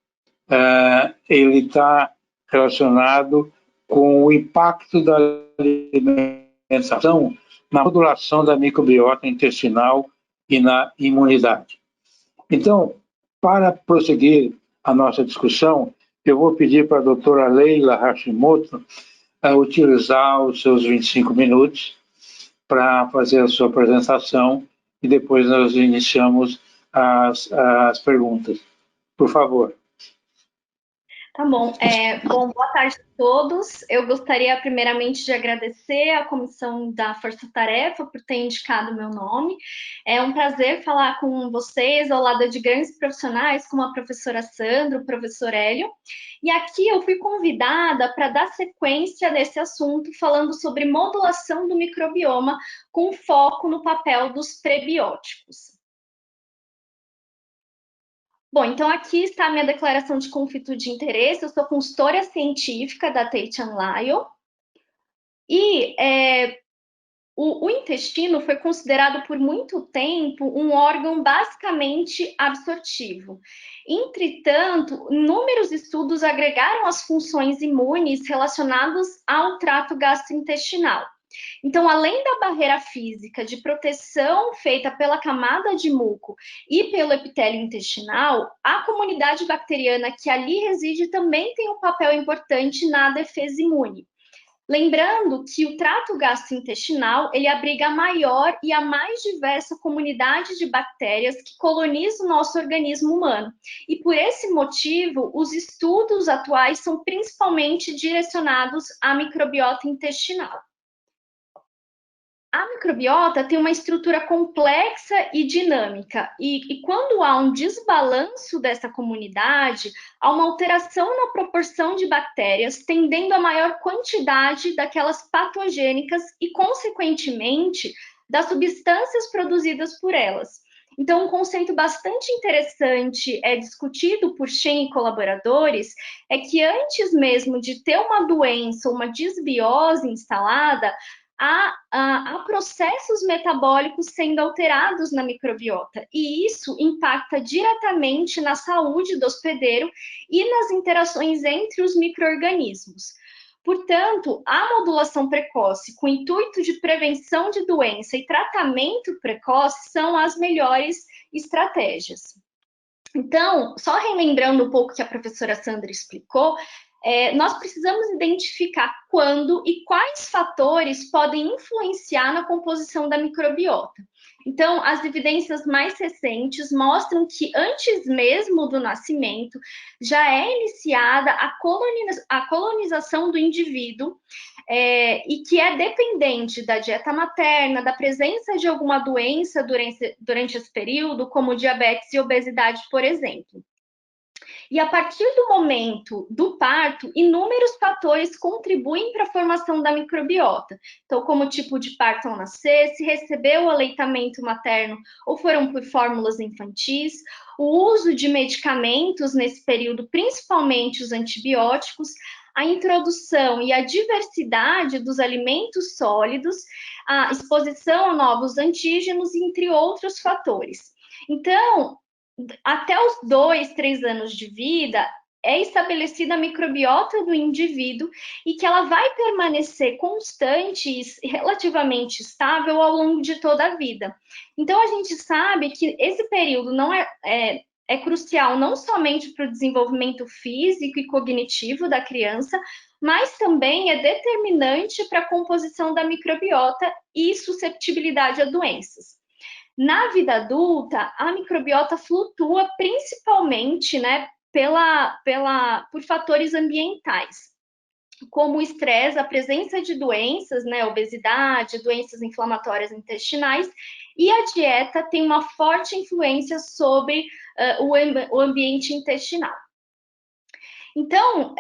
está relacionado com o impacto da alimentação na modulação da microbiota intestinal e na imunidade. Então, para prosseguir a nossa discussão, eu vou pedir para a doutora Leila Hashimoto utilizar os seus 25 minutos para fazer a sua apresentação e depois nós iniciamos as perguntas. Por favor. Tá bom. Bom, boa tarde a todos. Eu gostaria primeiramente de agradecer à comissão da Força Tarefa por ter indicado o meu nome. É um prazer falar com vocês ao lado de grandes profissionais como a professora Sandra, o professor Hélio. E aqui eu fui convidada para dar sequência nesse assunto, falando sobre modulação do microbioma com foco no papel dos prebióticos. Bom, então aqui está a minha declaração de conflito de interesse. Eu sou consultora científica da Tate & Lyle e o intestino foi considerado por muito tempo um órgão basicamente absortivo. Entretanto, inúmeros estudos agregaram as funções imunes relacionadas ao trato gastrointestinal. Então, além da barreira física de proteção feita pela camada de muco e pelo epitélio intestinal, a comunidade bacteriana que ali reside também tem um papel importante na defesa imune. Lembrando que o trato gastrointestinal, ele abriga a maior e a mais diversa comunidade de bactérias que coloniza o nosso organismo humano. E por esse motivo, os estudos atuais são principalmente direcionados à microbiota intestinal. A microbiota tem uma estrutura complexa e dinâmica, e quando há um desbalanço dessa comunidade, há uma alteração na proporção de bactérias, tendendo a maior quantidade daquelas patogênicas e, consequentemente, das substâncias produzidas por elas. Então, um conceito bastante interessante discutido por Shen e colaboradores é que antes mesmo de ter uma doença ou uma disbiose instalada, há processos metabólicos sendo alterados na microbiota, e isso impacta diretamente na saúde do hospedeiro e nas interações entre os micro-organismos. Portanto, a modulação precoce com o intuito de prevenção de doença e tratamento precoce são as melhores estratégias. Então, só relembrando um pouco que a professora Sandra explicou, nós precisamos identificar quando e quais fatores podem influenciar na composição da microbiota. Então, as evidências mais recentes mostram que antes mesmo do nascimento já é iniciada a colonização do indivíduo e que é dependente da dieta materna, da presença de alguma doença durante esse período, como diabetes e obesidade, por exemplo. E a partir do momento do parto, inúmeros fatores contribuem para a formação da microbiota. Então, como o tipo de parto ao nascer, se recebeu o aleitamento materno ou foram por fórmulas infantis, o uso de medicamentos nesse período, principalmente os antibióticos, a introdução e a diversidade dos alimentos sólidos, a exposição a novos antígenos, entre outros fatores. Então, até os 2, 3 anos de vida, é estabelecida a microbiota do indivíduo e que ela vai permanecer constante e relativamente estável ao longo de toda a vida. Então, a gente sabe que esse período não é crucial não somente para o desenvolvimento físico e cognitivo da criança, mas também é determinante para a composição da microbiota e susceptibilidade a doenças. Na vida adulta, a microbiota flutua principalmente, por fatores ambientais, como o estresse, a presença de doenças, obesidade, doenças inflamatórias intestinais, e a dieta tem uma forte influência sobre o ambiente intestinal. Então,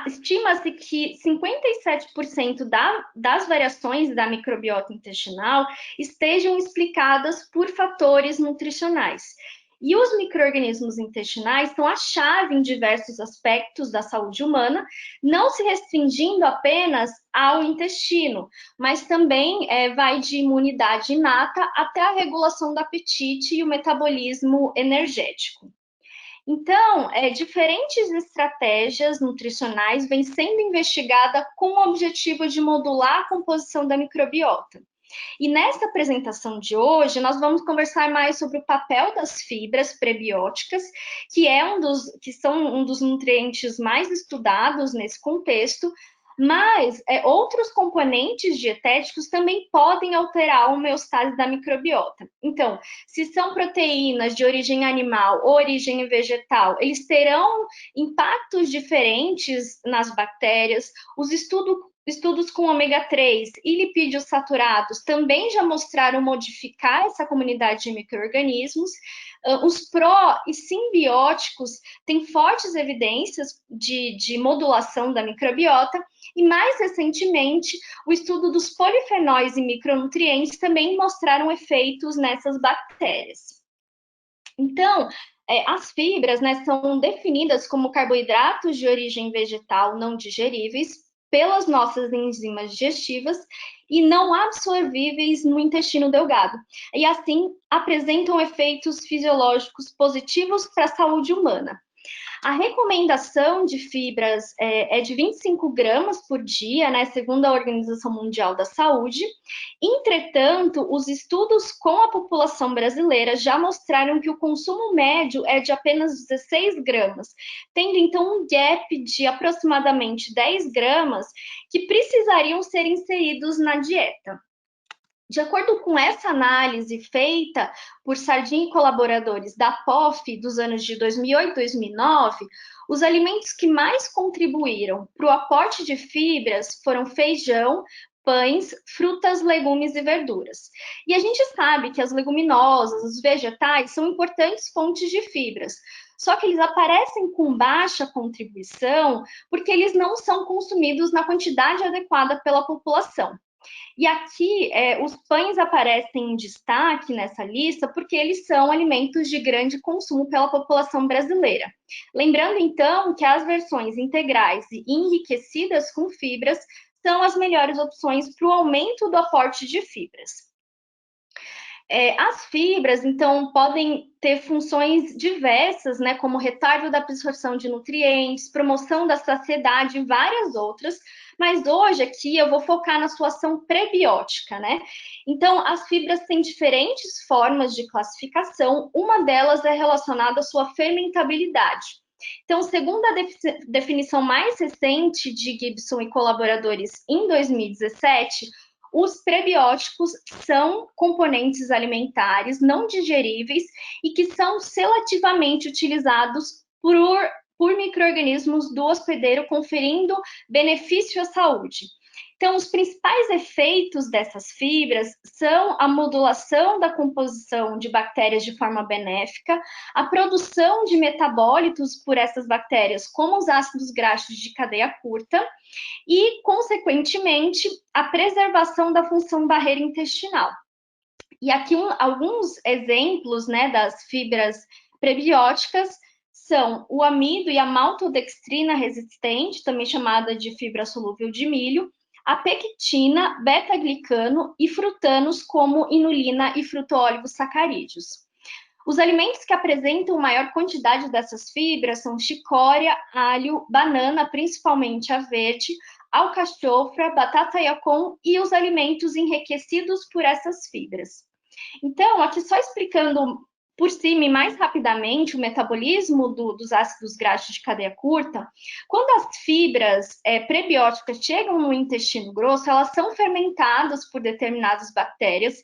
estima-se que 57% das variações da microbiota intestinal estejam explicadas por fatores nutricionais. E os micro-organismos intestinais são a chave em diversos aspectos da saúde humana, não se restringindo apenas ao intestino, mas também vai de imunidade inata até a regulação do apetite e o metabolismo energético. Então, diferentes estratégias nutricionais vêm sendo investigadas com o objetivo de modular a composição da microbiota. E nesta apresentação de hoje, nós vamos conversar mais sobre o papel das fibras prebióticas, que são um dos nutrientes mais estudados nesse contexto, mas outros componentes dietéticos também podem alterar a homeostase da microbiota. Então, se são proteínas de origem animal ou origem vegetal, eles terão impactos diferentes nas bactérias. Os estudos com ômega 3 e lipídios saturados também já mostraram modificar essa comunidade de micro-organismos. Os pró e simbióticos têm fortes evidências de modulação da microbiota, e mais recentemente, o estudo dos polifenóis e micronutrientes também mostraram efeitos nessas bactérias. Então, as fibras são definidas como carboidratos de origem vegetal não digeríveis pelas nossas enzimas digestivas e não absorvíveis no intestino delgado, e assim apresentam efeitos fisiológicos positivos para a saúde humana. A recomendação de fibras é de 25 gramas por dia, né, segundo a Organização Mundial da Saúde. Entretanto, os estudos com a população brasileira já mostraram que o consumo médio é de apenas 16 gramas, tendo então um gap de aproximadamente 10 gramas que precisariam ser inseridos na dieta. De acordo com essa análise feita por Sardinha e colaboradores da POF dos anos de 2008 e 2009, os alimentos que mais contribuíram para o aporte de fibras foram feijão, pães, frutas, legumes e verduras. E a gente sabe que as leguminosas, os vegetais, são importantes fontes de fibras, só que eles aparecem com baixa contribuição porque eles não são consumidos na quantidade adequada pela população. E aqui, os pães aparecem em destaque nessa lista porque eles são alimentos de grande consumo pela população brasileira. Lembrando, então, que as versões integrais e enriquecidas com fibras são as melhores opções para o aumento do aporte de fibras. As fibras, então, podem ter funções diversas, né, como retardo da absorção de nutrientes, promoção da saciedade e várias outras, mas hoje aqui eu vou focar na sua ação prebiótica, né? Então, as fibras têm diferentes formas de classificação, uma delas é relacionada à sua fermentabilidade. Então, segundo a definição mais recente de Gibson e colaboradores em 2017, os prebióticos são componentes alimentares não digeríveis e que são seletivamente utilizados por micro-organismos do hospedeiro, conferindo benefício à saúde. Então, os principais efeitos dessas fibras são a modulação da composição de bactérias de forma benéfica, a produção de metabólitos por essas bactérias, como os ácidos graxos de cadeia curta, e, consequentemente, a preservação da função barreira intestinal. E aqui alguns exemplos, né, das fibras prebióticas são o amido e a maltodextrina resistente, também chamada de fibra solúvel de milho, a pectina, beta-glicano e frutanos como inulina e fruto-oligosacarídeos. Os alimentos que apresentam maior quantidade dessas fibras são chicória, alho, banana, principalmente a verde, alcachofra, batata yacon e os alimentos enriquecidos por essas fibras. Então, aqui só explicando por cima e mais rapidamente o metabolismo dos ácidos graxos de cadeia curta, quando as fibras prebióticas chegam no intestino grosso, elas são fermentadas por determinadas bactérias,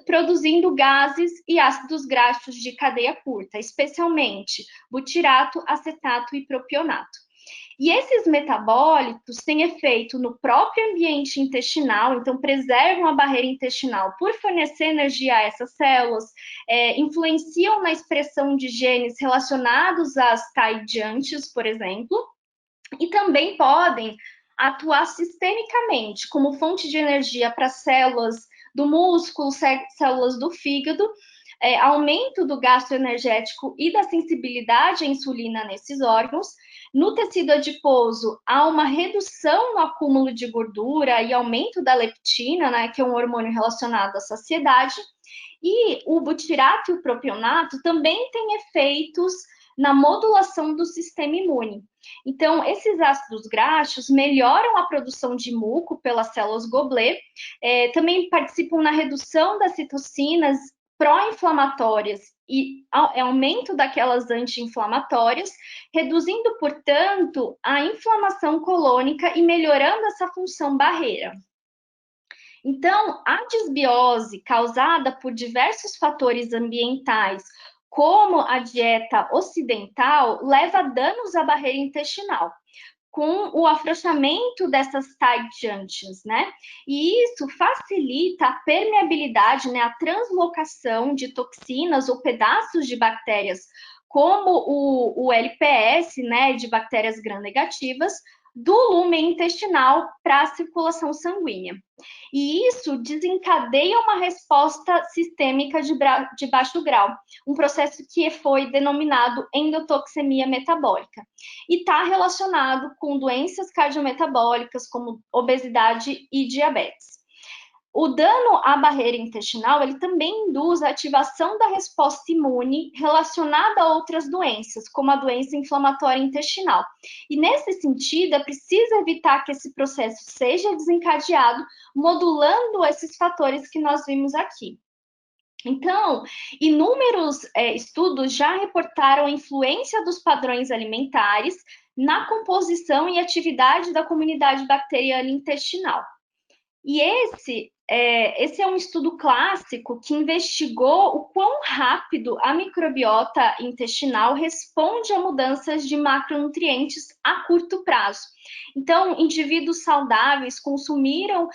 produzindo gases e ácidos graxos de cadeia curta, especialmente butirato, acetato e propionato. E esses metabólitos têm efeito no próprio ambiente intestinal, então preservam a barreira intestinal por fornecer energia a essas células, influenciam na expressão de genes relacionados às tight, por exemplo, e também podem atuar sistemicamente como fonte de energia para células do músculo, células do fígado, aumento do gasto energético e da sensibilidade à insulina nesses órgãos. No tecido adiposo, há uma redução no acúmulo de gordura e aumento da leptina, né, que é um hormônio relacionado à saciedade. E o butirato e o propionato também têm efeitos na modulação do sistema imune. Então, esses ácidos graxos melhoram a produção de muco pelas células Goblet, também participam na redução das citocinas pró-inflamatórias e aumento daquelas anti-inflamatórias, reduzindo, portanto, a inflamação colônica e melhorando essa função barreira. Então, a disbiose causada por diversos fatores ambientais, como a dieta ocidental, leva a danos à barreira intestinal, com o afrouxamento dessas tight junctions, né? E isso facilita a permeabilidade, né, a translocação de toxinas ou pedaços de bactérias, como o LPS, né, de bactérias gram-negativas, do lúmen intestinal para a circulação sanguínea. E isso desencadeia uma resposta sistêmica de baixo grau, um processo que foi denominado endotoxemia metabólica, e está relacionado com doenças cardiometabólicas como obesidade e diabetes. O dano à barreira intestinal, ele também induz a ativação da resposta imune relacionada a outras doenças, como a doença inflamatória intestinal. E nesse sentido, é preciso evitar que esse processo seja desencadeado, modulando esses fatores que nós vimos aqui. Então, inúmeros estudos já reportaram a influência dos padrões alimentares na composição e atividade da comunidade bacteriana intestinal. E esse é um estudo clássico que investigou o quão rápido a microbiota intestinal responde a mudanças de macronutrientes a curto prazo. Então, indivíduos saudáveis consumiram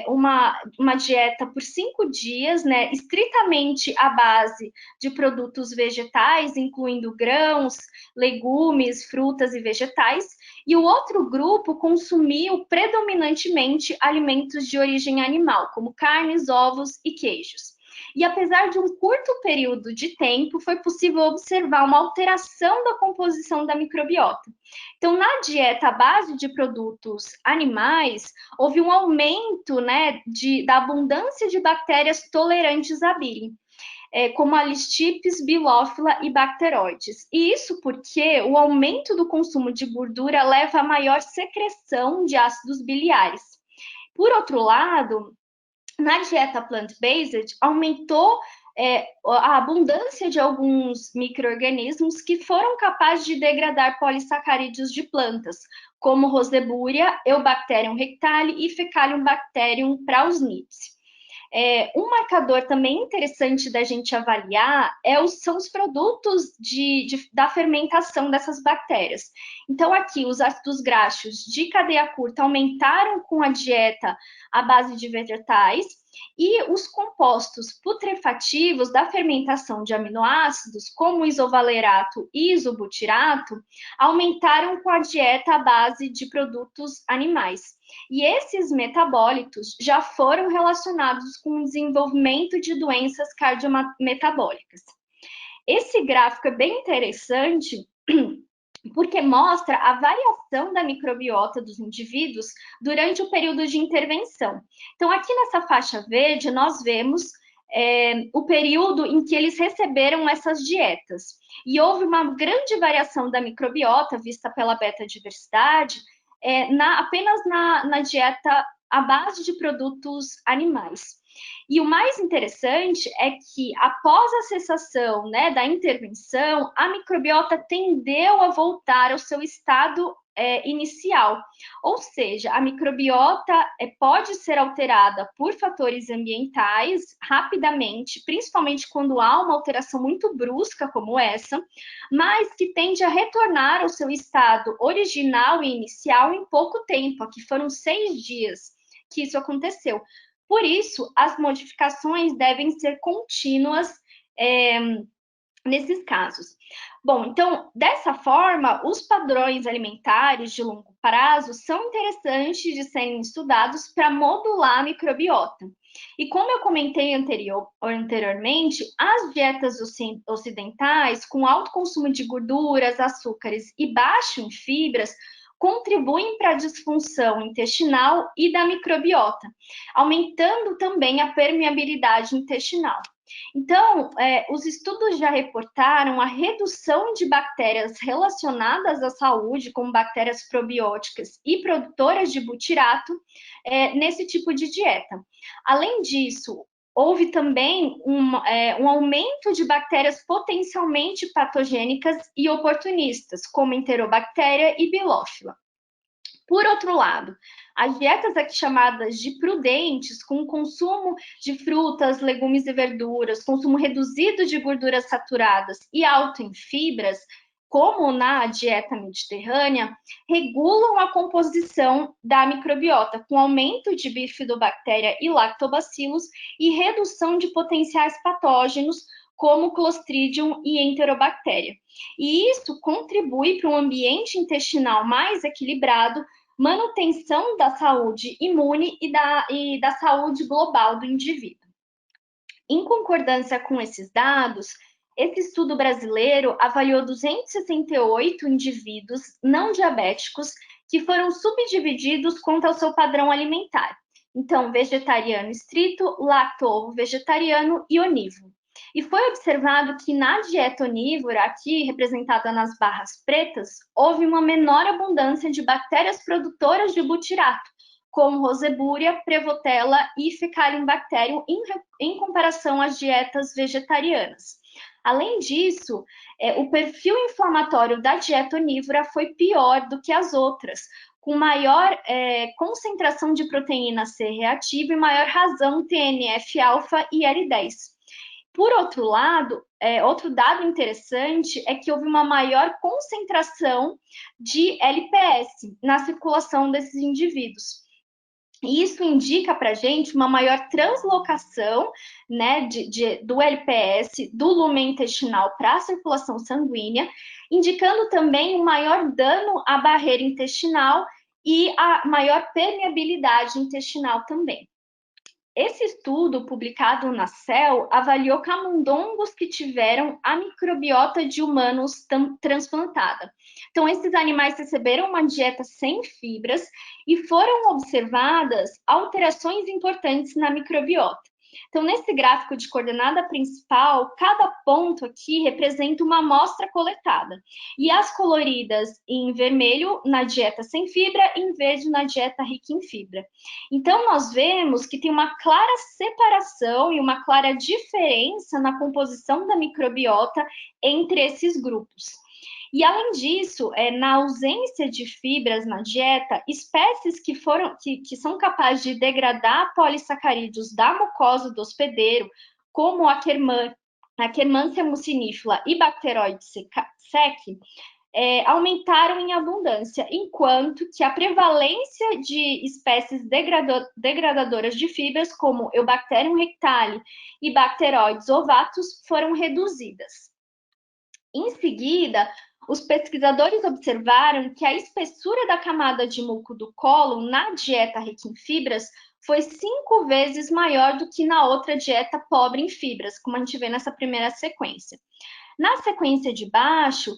uma dieta por 5 dias, né, estritamente à base de produtos vegetais, incluindo grãos, legumes, frutas e vegetais, e o outro grupo consumiu predominantemente alimentos de origem animal, como carnes, ovos e queijos. E apesar de um curto período de tempo, foi possível observar uma alteração da composição da microbiota. Então, na dieta à base de produtos animais, houve um aumento, né, da abundância de bactérias tolerantes à bile, como a Listeps, Bilophila e Bacteroides. E isso porque o aumento do consumo de gordura leva a maior secreção de ácidos biliares. Por outro lado, na dieta plant-based, aumentou a abundância de alguns micro-organismos que foram capazes de degradar polissacarídeos de plantas, como Roseburia, Eubacterium rectale e Fecalium bacterium prausnitzii. Um marcador também interessante da gente avaliar são os produtos da fermentação dessas bactérias. Então, aqui, os ácidos graxos de cadeia curta aumentaram com a dieta à base de vegetais, e os compostos putrefativos da fermentação de aminoácidos, como o isovalerato e isobutirato, aumentaram com a dieta à base de produtos animais. E esses metabólitos já foram relacionados com o desenvolvimento de doenças cardiometabólicas. Esse gráfico é bem interessante porque mostra a variação da microbiota dos indivíduos durante o período de intervenção. Então, aqui nessa faixa verde, nós vemos o período em que eles receberam essas dietas. E houve uma grande variação da microbiota, vista pela beta-diversidade, apenas na dieta à base de produtos animais. E o mais interessante é que, após a cessação, né, da intervenção, a microbiota tendeu a voltar ao seu estado inicial. Ou seja, a microbiota pode ser alterada por fatores ambientais rapidamente, principalmente quando há uma alteração muito brusca como essa, mas que tende a retornar ao seu estado original e inicial em pouco tempo. Aqui foram 6 dias que isso aconteceu. Por isso, as modificações devem ser contínuas nesses casos. Bom, então, dessa forma, os padrões alimentares de longo prazo são interessantes de serem estudados para modular a microbiota. E como eu comentei anteriormente, as dietas ocidentais, com alto consumo de gorduras, açúcares e baixo em fibras, contribuem para a disfunção intestinal e da microbiota, aumentando também a permeabilidade intestinal. Então, os estudos já reportaram a redução de bactérias relacionadas à saúde, como bactérias probióticas e produtoras de butirato, nesse tipo de dieta. Além disso, houve também um aumento de bactérias potencialmente patogênicas e oportunistas, como Enterobactéria e Bilophila. Por outro lado, as dietas aqui chamadas de prudentes, com consumo de frutas, legumes e verduras, consumo reduzido de gorduras saturadas e alto em fibras, como na dieta mediterrânea, regulam a composição da microbiota, com aumento de bifidobactéria e lactobacillus e redução de potenciais patógenos, como Clostridium e Enterobactéria. E isso contribui para um ambiente intestinal mais equilibrado, manutenção da saúde imune e da saúde global do indivíduo. Em concordância com esses dados, esse estudo brasileiro avaliou 268 indivíduos não diabéticos que foram subdivididos quanto ao seu padrão alimentar. Então, vegetariano estrito, lacto-ovo vegetariano e onívoro. E foi observado que na dieta onívora, aqui representada nas barras pretas, houve uma menor abundância de bactérias produtoras de butirato, como Roseburia, Prevotella e Fecalium-Bacterium, em comparação às dietas vegetarianas. Além disso, o perfil inflamatório da dieta onívora foi pior do que as outras, com maior concentração de proteína C reativa e maior razão TNF-alfa e L10. Por outro lado, outro dado interessante é que houve uma maior concentração de LPS na circulação desses indivíduos. E isso indica para a gente uma maior translocação, né, do LPS do lumen intestinal para a circulação sanguínea, indicando também um maior dano à barreira intestinal e a maior permeabilidade intestinal também. Esse estudo, publicado na Cell, avaliou camundongos que tiveram a microbiota de humanos transplantada. Então, esses animais receberam uma dieta sem fibras e foram observadas alterações importantes na microbiota. Então, nesse gráfico de coordenada principal, cada ponto aqui representa uma amostra coletada. E as coloridas em vermelho na dieta sem fibra e em verde na dieta rica em fibra. Então, nós vemos que tem uma clara separação e uma clara diferença na composição da microbiota entre esses grupos. E, além disso, na ausência de fibras na dieta, espécies que são capazes de degradar polissacarídeos da mucosa do hospedeiro, como a Quermansia mucinífera e Bacteroides sec, aumentaram em abundância, enquanto que a prevalência de espécies degradadoras de fibras, como Eubacterium rectale e Bacteroides ovatus, foram reduzidas. Em seguida, os pesquisadores observaram que a espessura da camada de muco do cólon na dieta rica em fibras foi 5 vezes maior do que na outra dieta pobre em fibras, como a gente vê nessa primeira sequência. Na sequência de baixo,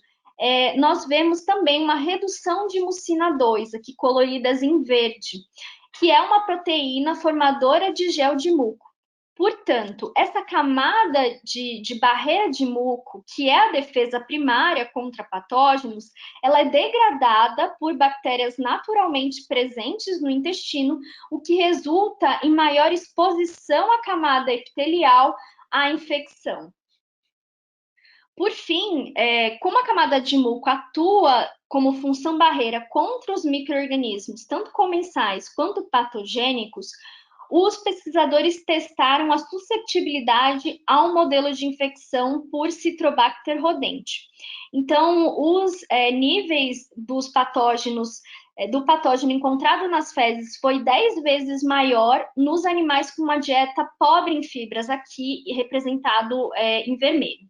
nós vemos também uma redução de mucina 2, aqui coloridas em verde, que é uma proteína formadora de gel de muco. Portanto, essa camada de barreira de muco, que é a defesa primária contra patógenos, ela é degradada por bactérias naturalmente presentes no intestino, o que resulta em maior exposição à camada epitelial à infecção. Por fim, como a camada de muco atua como função barreira contra os micro-organismos, tanto comensais quanto patogênicos, os pesquisadores testaram a suscetibilidade ao modelo de infecção por Citrobacter rodente. Então, os níveis dos patógenos, do patógeno encontrado nas fezes foi 10 vezes maior nos animais com uma dieta pobre em fibras, aqui representado em vermelho,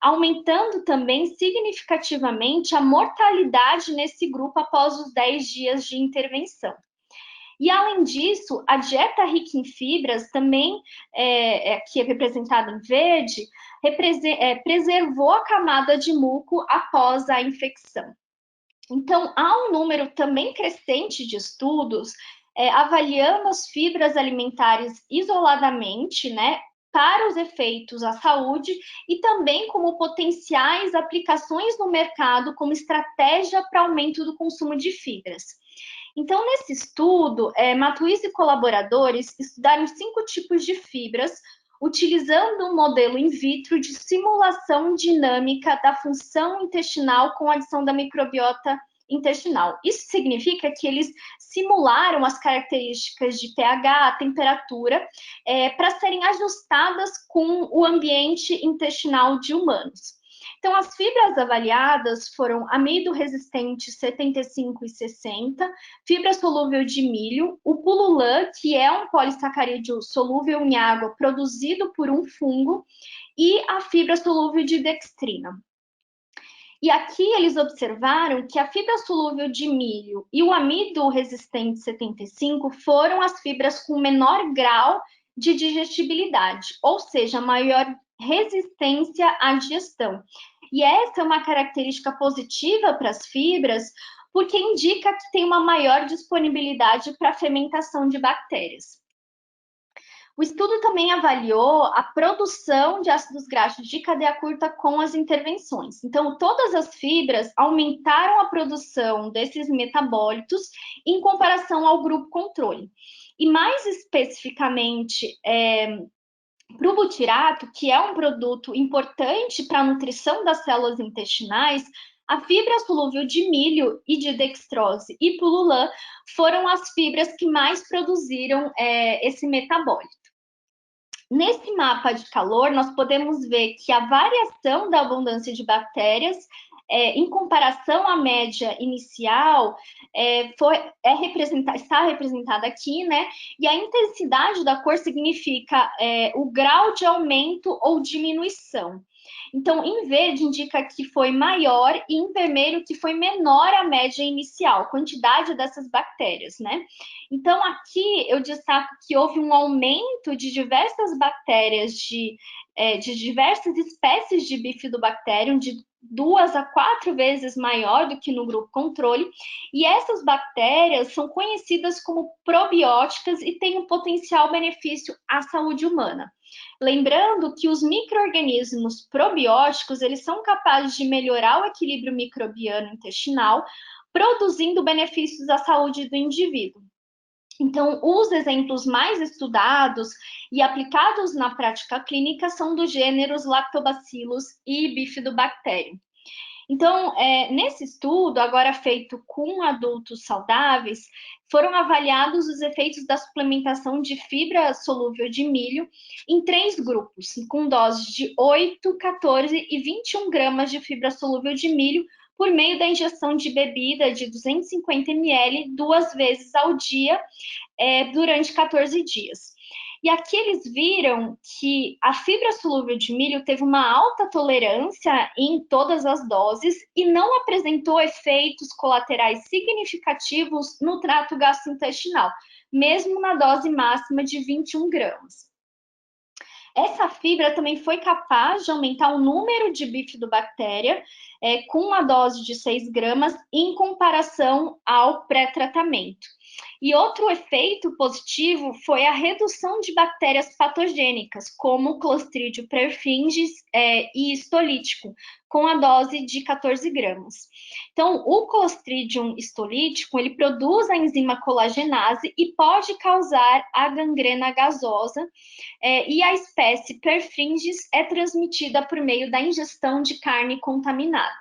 aumentando também significativamente a mortalidade nesse grupo após os 10 dias de intervenção. E, além disso, a dieta rica em fibras, também, que é representada em verde, preservou a camada de muco após a infecção. Então, há um número também crescente de estudos avaliando as fibras alimentares isoladamente, né, para os efeitos à saúde e também como potenciais aplicações no mercado como estratégia para aumento do consumo de fibras. Então, nesse estudo, Matuís e colaboradores estudaram 5 tipos de fibras, utilizando um modelo in vitro de simulação dinâmica da função intestinal com adição da microbiota intestinal. Isso significa que eles simularam as características de pH, temperatura, para serem ajustadas com o ambiente intestinal de humanos. Então, as fibras avaliadas foram amido resistente 75 e 60, fibra solúvel de milho, o pululã, que é um polissacarídeo solúvel em água produzido por um fungo, e a fibra solúvel de dextrina. E aqui eles observaram que a fibra solúvel de milho e o amido resistente 75 foram as fibras com menor grau de digestibilidade, ou seja, maior resistência à digestão. E essa é uma característica positiva para as fibras, porque indica que tem uma maior disponibilidade para fermentação de bactérias. O estudo também avaliou a produção de ácidos graxos de cadeia curta com as intervenções. Então, todas as fibras aumentaram a produção desses metabólitos em comparação ao grupo controle. E mais especificamente, para o butirato, que é um produto importante para a nutrição das células intestinais, a fibra solúvel de milho e de dextrose e pululã foram as fibras que mais produziram esse metabólito. Nesse mapa de calor, nós podemos ver que a variação da abundância de bactérias, em comparação à média inicial, está representada aqui, né? E a intensidade da cor significa o grau de aumento ou diminuição. Então, em verde indica que foi maior e em vermelho que foi menor a média inicial, quantidade dessas bactérias, né? Então, aqui eu destaco que houve um aumento de diversas bactérias, de diversas espécies de bifidobacterium, de 2 a 4 vezes maior do que no grupo controle, e essas bactérias são conhecidas como probióticas e têm um potencial benefício à saúde humana. Lembrando que os micro-organismos probióticos, eles são capazes de melhorar o equilíbrio microbiano intestinal, produzindo benefícios à saúde do indivíduo. Então, os exemplos mais estudados e aplicados na prática clínica são dos gêneros Lactobacillus e Bifidobacterium. Então, nesse estudo, agora feito com adultos saudáveis, foram avaliados os efeitos da suplementação de fibra solúvel de milho em 3 grupos, com doses de 8, 14 e 21 gramas de fibra solúvel de milho por meio da ingestão de bebida de 250 ml 2 vezes ao dia, durante 14 dias. E aqui eles viram que a fibra solúvel de milho teve uma alta tolerância em todas as doses e não apresentou efeitos colaterais significativos no trato gastrointestinal, mesmo na dose máxima de 21 gramas. Essa fibra também foi capaz de aumentar o número de bifidobactéria com uma dose de 6 gramas em comparação ao pré-tratamento. E outro efeito positivo foi a redução de bactérias patogênicas, como Clostridium perfringens e histolítico, com a dose de 14 gramas. Então, o Clostridium histolítico, ele produz a enzima colagenase e pode causar a gangrena gasosa, e a espécie perfringens é transmitida por meio da ingestão de carne contaminada.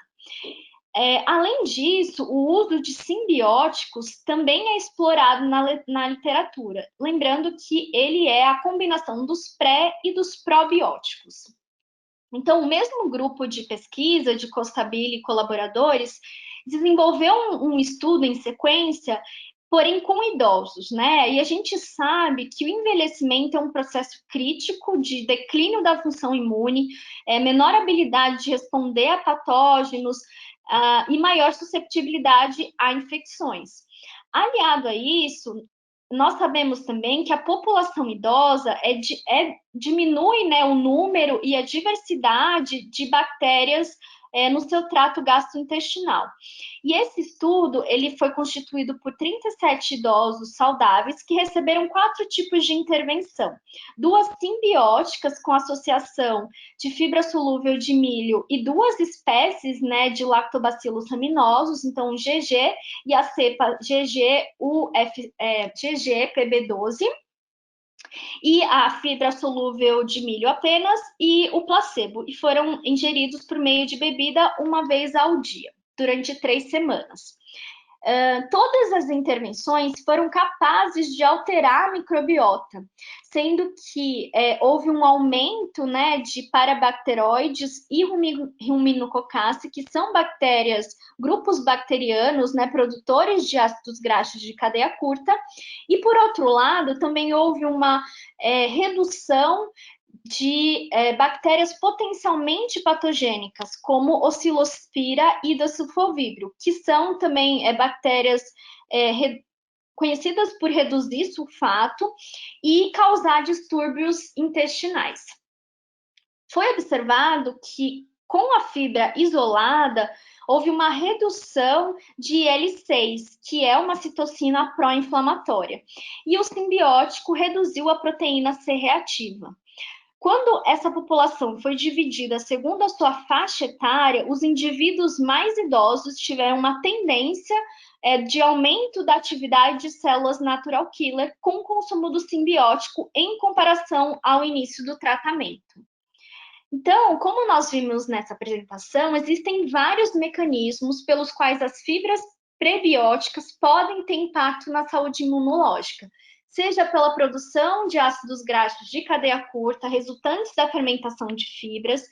Além disso, o uso de simbióticos também é explorado na literatura, lembrando que ele é a combinação dos pré e dos probióticos. Então, o mesmo grupo de pesquisa de Costabile e colaboradores desenvolveu um estudo em sequência, porém com idosos, né? E a gente sabe que o envelhecimento é um processo crítico de declínio da função imune, menor habilidade de responder a patógenos, e maior susceptibilidade a infecções. Aliado a isso, nós sabemos também que a população idosa diminui, né, o número e a diversidade de bactérias no seu trato gastrointestinal. E esse estudo, ele foi constituído por 37 idosos saudáveis que receberam 4 tipos de intervenção. 2 simbióticas com associação de fibra solúvel de milho e 2 espécies, né, de lactobacillus raminosos, então o GG e a cepa GG-PB12, e a fibra solúvel de milho apenas e o placebo, e foram ingeridos por meio de bebida uma vez ao dia, durante 3 semanas. Todas as intervenções foram capazes de alterar a microbiota, sendo que houve um aumento, né, de parabacteroides e ruminococcacea, que são bactérias, grupos bacterianos, né, produtores de ácidos graxos de cadeia curta, e por outro lado, também houve uma redução de bactérias potencialmente patogênicas, como Oscillospira e Sulfovibrio, que são também bactérias conhecidas por reduzir sulfato e causar distúrbios intestinais. Foi observado que, com a fibra isolada, houve uma redução de IL-6, que é uma citocina pró-inflamatória, e o simbiótico reduziu a proteína C reativa. Quando essa população foi dividida segundo a sua faixa etária, os indivíduos mais idosos tiveram uma tendência de aumento da atividade de células natural killer com o consumo do simbiótico em comparação ao início do tratamento. Então, como nós vimos nessa apresentação, existem vários mecanismos pelos quais as fibras prebióticas podem ter impacto na saúde imunológica, seja pela produção de ácidos graxos de cadeia curta, resultantes da fermentação de fibras,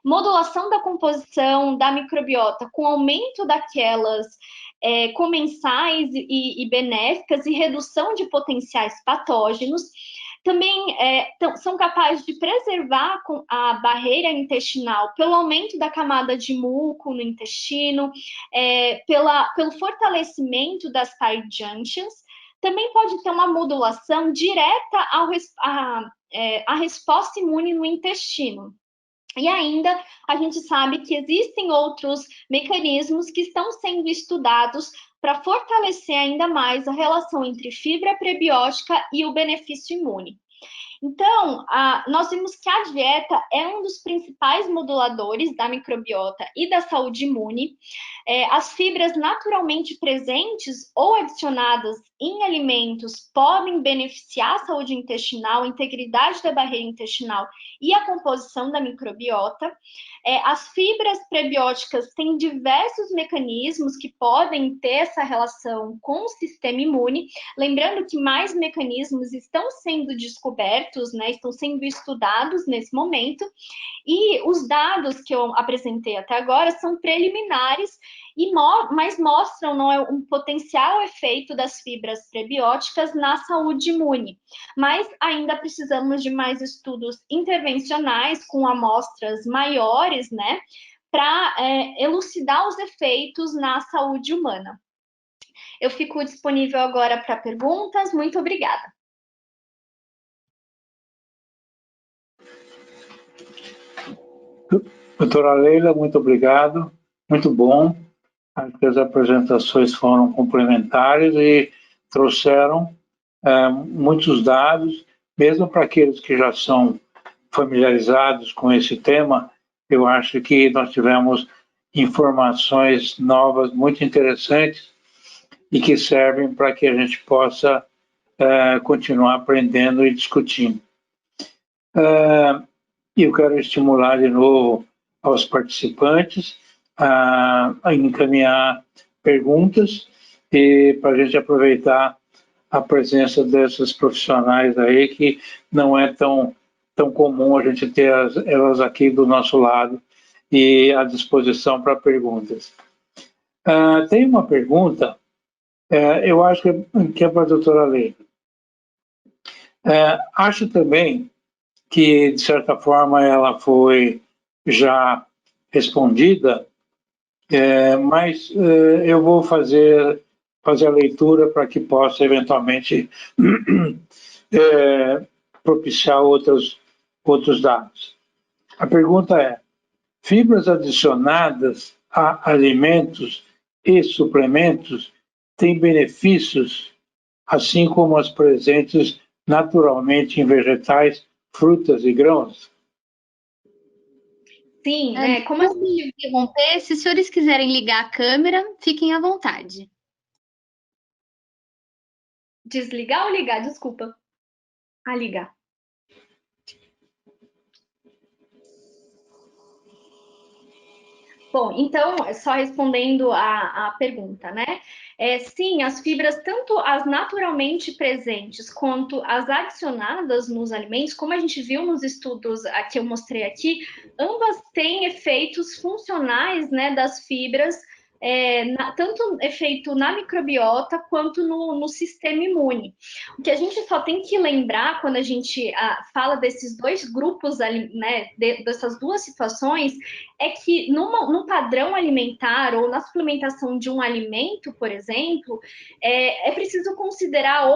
modulação da composição da microbiota com aumento daquelas comensais e benéficas e redução de potenciais patógenos. Também são capazes de preservar a barreira intestinal pelo aumento da camada de muco no intestino, pelo fortalecimento das tight junctions. Também pode ter uma modulação direta à resposta imune no intestino. E ainda a gente sabe que existem outros mecanismos que estão sendo estudados para fortalecer ainda mais a relação entre fibra prebiótica e o benefício imune. Então, nós vimos que a dieta é um dos principais moduladores da microbiota e da saúde imune. As fibras naturalmente presentes ou adicionadas em alimentos podem beneficiar a saúde intestinal, a integridade da barreira intestinal e a composição da microbiota. As fibras prebióticas têm diversos mecanismos que podem ter essa relação com o sistema imune. Lembrando que mais mecanismos estão sendo descobertos, né, estão sendo estudados nesse momento, e os dados que eu apresentei até agora são preliminares, mas mostram um potencial efeito das fibras prebióticas na saúde imune. Mas ainda precisamos de mais estudos intervencionais com amostras maiores, né, para elucidar os efeitos na saúde humana. Eu fico disponível agora para perguntas. Muito obrigada. Doutora Leila, muito obrigado. Muito bom. Acho que as apresentações foram complementares e trouxeram muitos dados, mesmo para aqueles que já são familiarizados com esse tema. Eu acho que nós tivemos informações novas muito interessantes e que servem para que a gente possa continuar aprendendo e discutindo. Eu quero estimular de novo aos participantes a encaminhar perguntas e para a gente aproveitar a presença dessas profissionais aí, que não é tão comum a gente ter elas aqui do nosso lado e à disposição para perguntas. Tem uma pergunta, eu acho que é para a doutora Leila. Acho também que, de certa forma, ela foi já respondida, mas eu vou fazer a leitura para que possa, eventualmente, propiciar outros dados. A pergunta é: fibras adicionadas a alimentos e suplementos têm benefícios, assim como as presentes naturalmente em vegetais, frutas e grãos? Sim, como eu me interromper, se os senhores quiserem ligar a câmera, fiquem à vontade. Desligar ou ligar? Desculpa. Ligar. Bom, então, só respondendo a pergunta, né? Sim, as fibras, tanto as naturalmente presentes quanto as adicionadas nos alimentos, como a gente viu nos estudos que eu mostrei aqui, ambas têm efeitos funcionais, né, das fibras tanto efeito na microbiota quanto no sistema imune. O que a gente só tem que lembrar quando a gente fala desses dois grupos, né, dessas duas situações, é que no padrão alimentar ou na suplementação de um alimento, por exemplo, é preciso considerar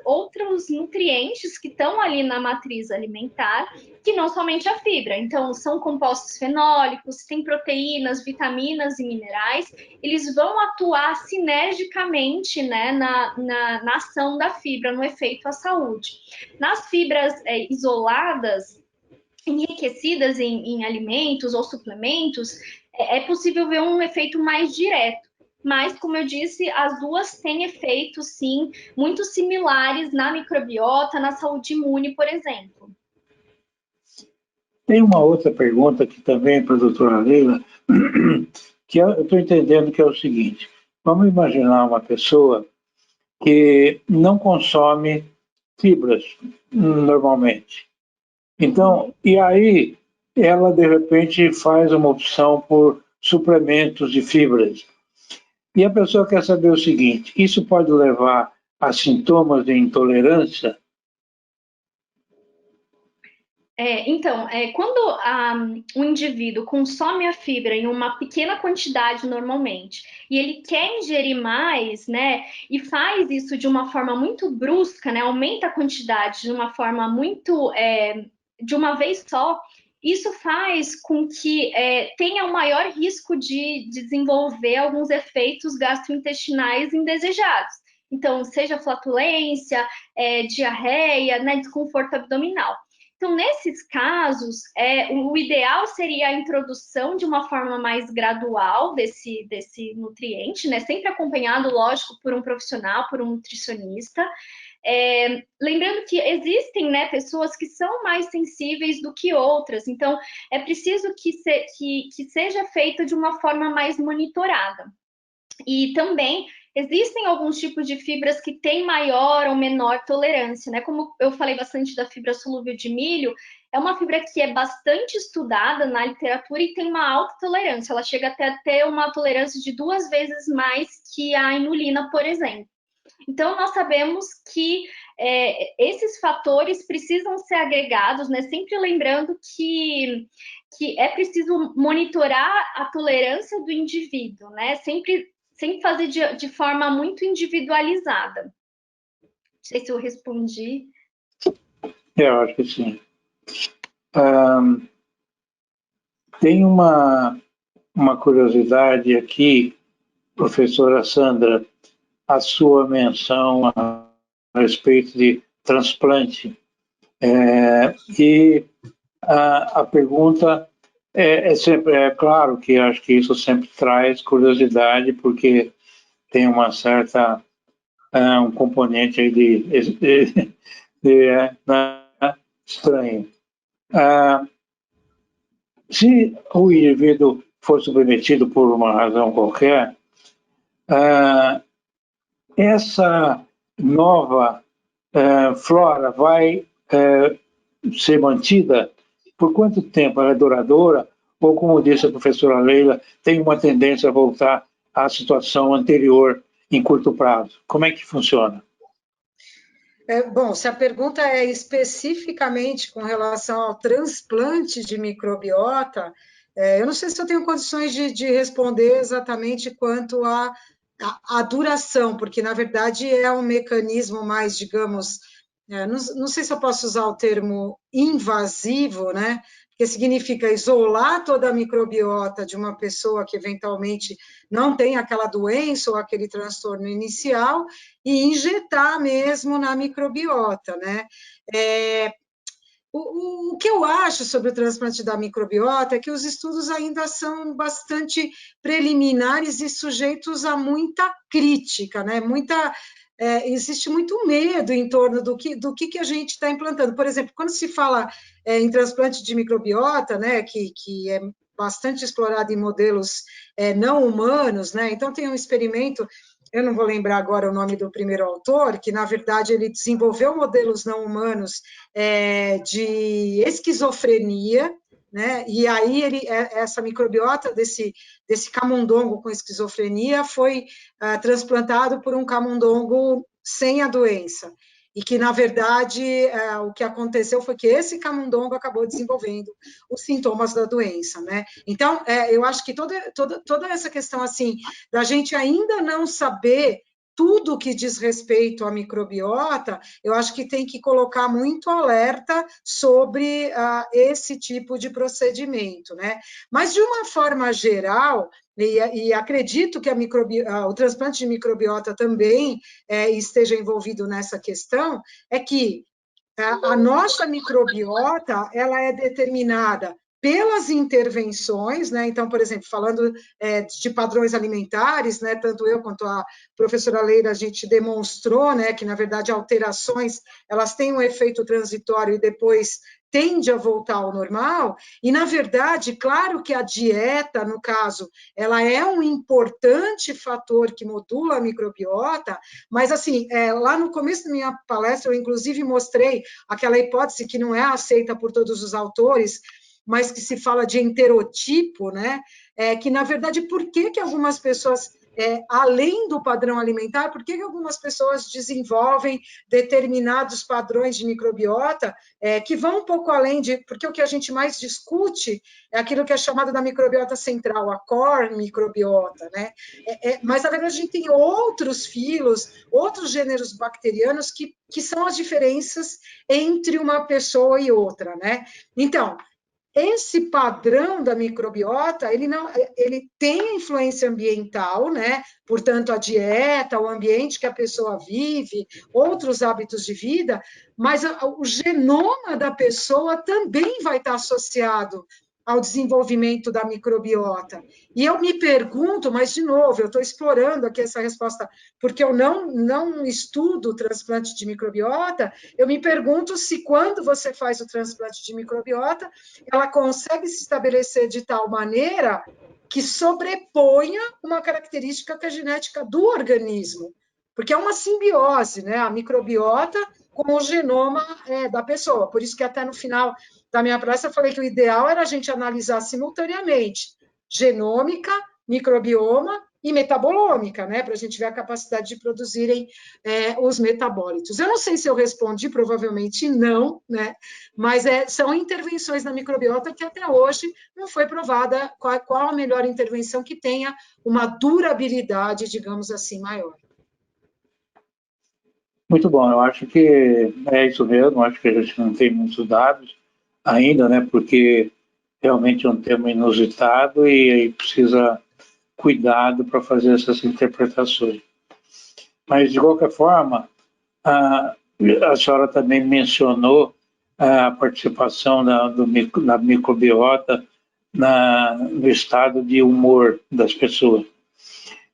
outros nutrientes que estão ali na matriz alimentar, que não somente a fibra. Então, são compostos fenólicos, tem proteínas, vitaminas e minerais, eles vão atuar sinergicamente, né, na ação da fibra, no efeito à saúde. Nas fibras isoladas, enriquecidas em alimentos ou suplementos, é possível ver um efeito mais direto. Mas, como eu disse, as duas têm efeitos, sim, muito similares na microbiota, na saúde imune, por exemplo. Tem uma outra pergunta que também para a doutora Leila, que eu estou entendendo que é o seguinte: vamos imaginar uma pessoa que não consome fibras normalmente. Então, e aí ela de repente faz uma opção por suplementos de fibras. E a pessoa quer saber o seguinte: isso pode levar a sintomas de intolerância? Então, quando o indivíduo consome a fibra em uma pequena quantidade normalmente, e ele quer ingerir mais, né, e faz isso de uma forma muito brusca, né, aumenta a quantidade de uma forma muito, de uma vez só, isso faz com que tenha um maior risco de desenvolver alguns efeitos gastrointestinais indesejados. Então, seja flatulência, diarreia, né, desconforto abdominal. Então, nesses casos, o ideal seria a introdução de uma forma mais gradual desse nutriente, né? Sempre acompanhado, lógico, por um profissional, por um nutricionista. Lembrando que existem, né, pessoas que são mais sensíveis do que outras, então é preciso que seja feito de uma forma mais monitorada. E também existem alguns tipos de fibras que têm maior ou menor tolerância, né? Como eu falei bastante da fibra solúvel de milho, é uma fibra que é bastante estudada na literatura e tem uma alta tolerância. Ela chega até a ter uma tolerância de 2 vezes mais que a inulina, por exemplo. Então, nós sabemos que esses fatores precisam ser agregados, né? Sempre lembrando que é preciso monitorar a tolerância do indivíduo, né? Sempre fazer de forma muito individualizada. Não sei se eu respondi. Eu acho que sim. Tem uma curiosidade aqui, professora Sandra, a sua menção a respeito de transplante. E a pergunta sempre, claro que acho que isso sempre traz curiosidade, porque tem uma certa, um componente aí de estranho. Se o indivíduo for submetido por uma razão qualquer, essa nova flora vai ser mantida? Por quanto tempo? Ela é duradoura? Ou, como disse a professora Leila, tem uma tendência a voltar à situação anterior em curto prazo? Como é que funciona? Bom, se a pergunta é especificamente com relação ao transplante de microbiota, eu não sei se eu tenho condições de responder exatamente quanto à duração, porque, na verdade, é um mecanismo mais, digamos, não sei se eu posso usar o termo invasivo, né? Que significa isolar toda a microbiota de uma pessoa que eventualmente não tem aquela doença ou aquele transtorno inicial e injetar mesmo na microbiota, né? O que eu acho sobre o transplante da microbiota é que os estudos ainda são bastante preliminares e sujeitos a muita crítica, né? Existe muito medo em torno do que a gente está implantando. Por exemplo, quando se fala em transplante de microbiota, né, que é bastante explorado em modelos não humanos, né? Então tem um experimento, eu não vou lembrar agora o nome do primeiro autor, que na verdade ele desenvolveu modelos não humanos de esquizofrenia, né? E aí essa microbiota desse camundongo com esquizofrenia foi transplantado por um camundongo sem a doença. E que, na verdade, o que aconteceu foi que esse camundongo acabou desenvolvendo os sintomas da doença, né? Então, eu acho que toda essa questão, assim, da gente ainda não saber tudo que diz respeito à microbiota, eu acho que tem que colocar muito alerta sobre esse tipo de procedimento, né? Mas, de uma forma geral, e acredito que o transplante de microbiota também esteja envolvido nessa questão, é que a nossa microbiota, ela é determinada pelas intervenções, né? Então, por exemplo, falando de padrões alimentares, né? Tanto eu quanto a professora Leila, a gente demonstrou, né, que, na verdade, alterações, elas têm um efeito transitório e depois tende a voltar ao normal, e, na verdade, claro que a dieta, no caso, ela é um importante fator que modula a microbiota, mas, assim, lá no começo da minha palestra, eu, inclusive, mostrei aquela hipótese que não é aceita por todos os autores, mas que se fala de enterotipo, né? Que, na verdade, por que algumas pessoas, além do padrão alimentar, por que algumas pessoas desenvolvem determinados padrões de microbiota que vão um pouco além de... Porque o que a gente mais discute é aquilo que é chamado da microbiota central, a core microbiota, né? Mas, na verdade, a gente tem outros filos, outros gêneros bacterianos que são as diferenças entre uma pessoa e outra, né? Então, esse padrão da microbiota, ele tem influência ambiental, né? Portanto, a dieta, o ambiente que a pessoa vive, outros hábitos de vida, mas o genoma da pessoa também vai estar associado ao desenvolvimento da microbiota. E eu me pergunto, mas, de novo, eu estou explorando aqui essa resposta, porque eu não estudo o transplante de microbiota, eu me pergunto se, quando você faz o transplante de microbiota, ela consegue se estabelecer de tal maneira que sobreponha uma característica que é genética do organismo, porque é uma simbiose, né? A microbiota com o genoma da pessoa. Por isso que até no final da minha palestra eu falei que o ideal era a gente analisar simultaneamente genômica, microbioma e metabolômica, né, para a gente ver a capacidade de produzirem os metabólitos. Eu não sei se eu respondi, provavelmente não, né, mas são intervenções na microbiota que até hoje não foi provada qual a melhor intervenção que tenha uma durabilidade, digamos assim, maior. Muito bom, eu acho que é isso mesmo, acho que a gente não tem muitos dados ainda, né, porque realmente é um tema inusitado e aí precisa cuidado para fazer essas interpretações. Mas, de qualquer forma, a senhora também mencionou a participação da microbiota no estado de humor das pessoas.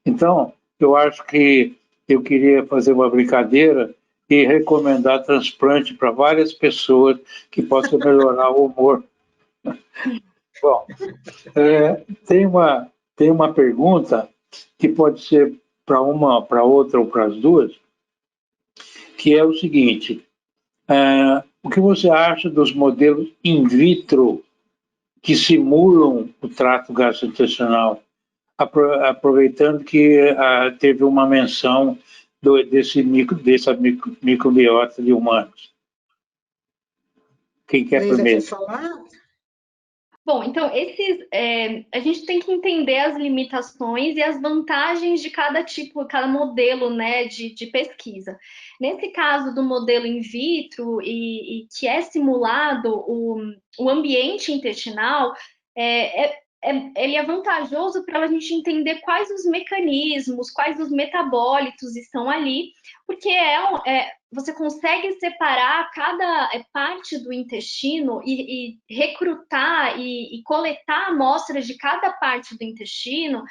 Então, eu acho que eu queria fazer uma brincadeira e recomendar transplante para várias pessoas que possam melhorar o humor. Bom, tem uma pergunta que pode ser para uma, para outra ou para as duas, que é o seguinte: o que você acha dos modelos in vitro que simulam o trato gastrointestinal, aproveitando que teve uma menção dessa microbiota de humanos? Quem quer primeiro? Quer falar? Bom, então, a gente tem que entender as limitações e as vantagens de cada tipo, cada modelo, né, de pesquisa. Nesse caso do modelo in vitro, e que é simulado o ambiente intestinal, ele é vantajoso para a gente entender quais os mecanismos, quais os metabólitos estão ali, porque você consegue separar cada parte do intestino e recrutar e coletar amostras de cada parte do intestino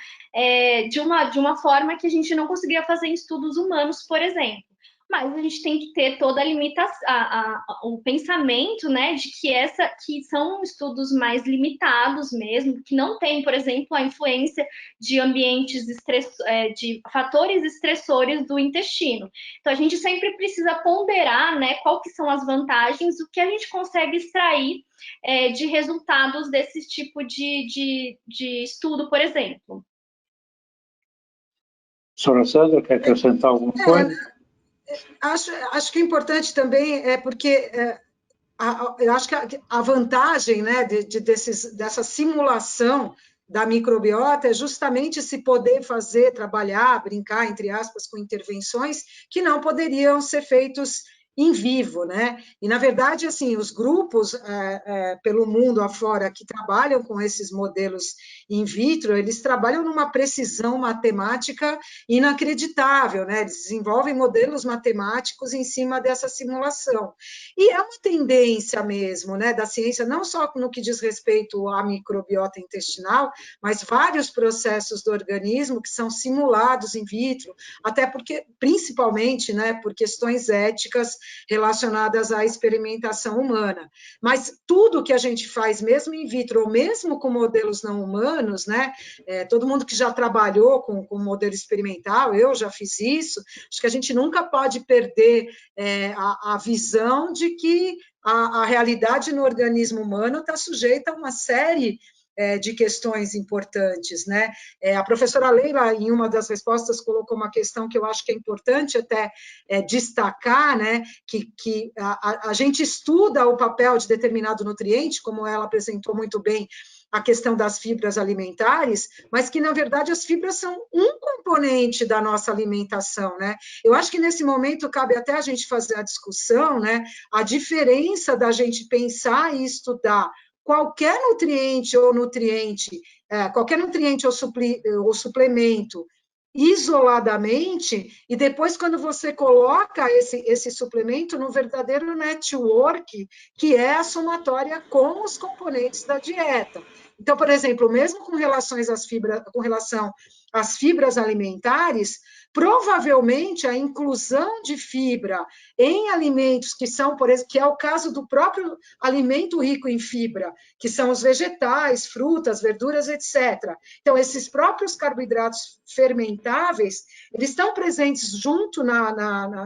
de uma forma que a gente não conseguiria fazer em estudos humanos, por exemplo. mas a gente tem que ter toda a limitação, o pensamento, né, de que são estudos mais limitados mesmo, que não tem, por exemplo, a influência de ambientes de fatores estressores do intestino. Então a gente sempre precisa ponderar, né, qual que são as vantagens, o que a gente consegue extrair de resultados desse tipo de estudo, por exemplo. Senhora César, quer acrescentar alguma coisa? Acho que é importante também, porque eu acho que a vantagem, né, dessa simulação da microbiota é justamente se poder trabalhar, brincar, entre aspas, com intervenções que não poderiam ser feitos em vivo, né? E, na verdade, assim, os grupos pelo mundo afora que trabalham com esses modelos in vitro, eles trabalham numa precisão matemática inacreditável, né? Eles desenvolvem modelos matemáticos em cima dessa simulação. E é uma tendência mesmo, né, da ciência, não só no que diz respeito à microbiota intestinal, mas vários processos do organismo que são simulados in vitro, até porque, principalmente, né, por questões éticas relacionadas à experimentação humana. Mas tudo que a gente faz, mesmo in vitro, ou mesmo com modelos não humanos, né, todo mundo que já trabalhou com modelo experimental, eu já fiz isso, acho que a gente nunca pode perder a visão de que a realidade no organismo humano está sujeita a uma série de questões importantes, né? A professora Leila, em uma das respostas, colocou uma questão que eu acho que é importante até destacar, né? Que a gente estuda o papel de determinado nutriente, como ela apresentou muito bem, a questão das fibras alimentares, mas que, na verdade, as fibras são um componente da nossa alimentação, né? Eu acho que, nesse momento, cabe até a gente fazer a discussão, né? A diferença da gente pensar e estudar qualquer nutriente ou suplemento isoladamente, e depois, quando você coloca esse suplemento no verdadeiro network, que é a somatória com os componentes da dieta. Então, por exemplo, mesmo com relação às fibras alimentares, provavelmente a inclusão de fibra em alimentos que são, por exemplo, que é o caso do próprio alimento rico em fibra, que são os vegetais, frutas, verduras, etc. Então, esses próprios carboidratos fermentáveis, eles estão presentes junto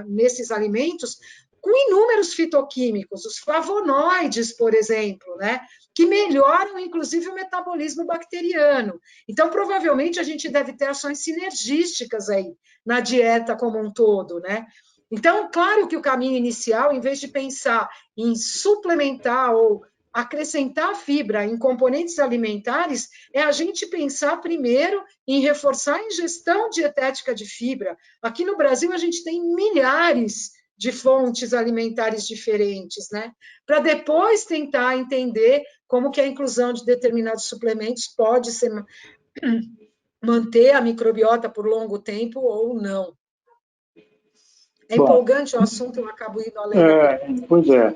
nesses alimentos com inúmeros fitoquímicos, os flavonoides, por exemplo, né? Que melhoram, inclusive, o metabolismo bacteriano. Então, provavelmente, a gente deve ter ações sinergísticas aí na dieta como um todo, né? Então, claro que o caminho inicial, em vez de pensar em suplementar ou acrescentar fibra em componentes alimentares, é a gente pensar primeiro em reforçar a ingestão dietética de fibra. Aqui no Brasil, a gente tem milhares de fontes alimentares diferentes, né? Para depois tentar entender como que a inclusão de determinados suplementos pode manter a microbiota por longo tempo ou não. É empolgante o assunto, eu acabo indo além da pergunta. Pois é.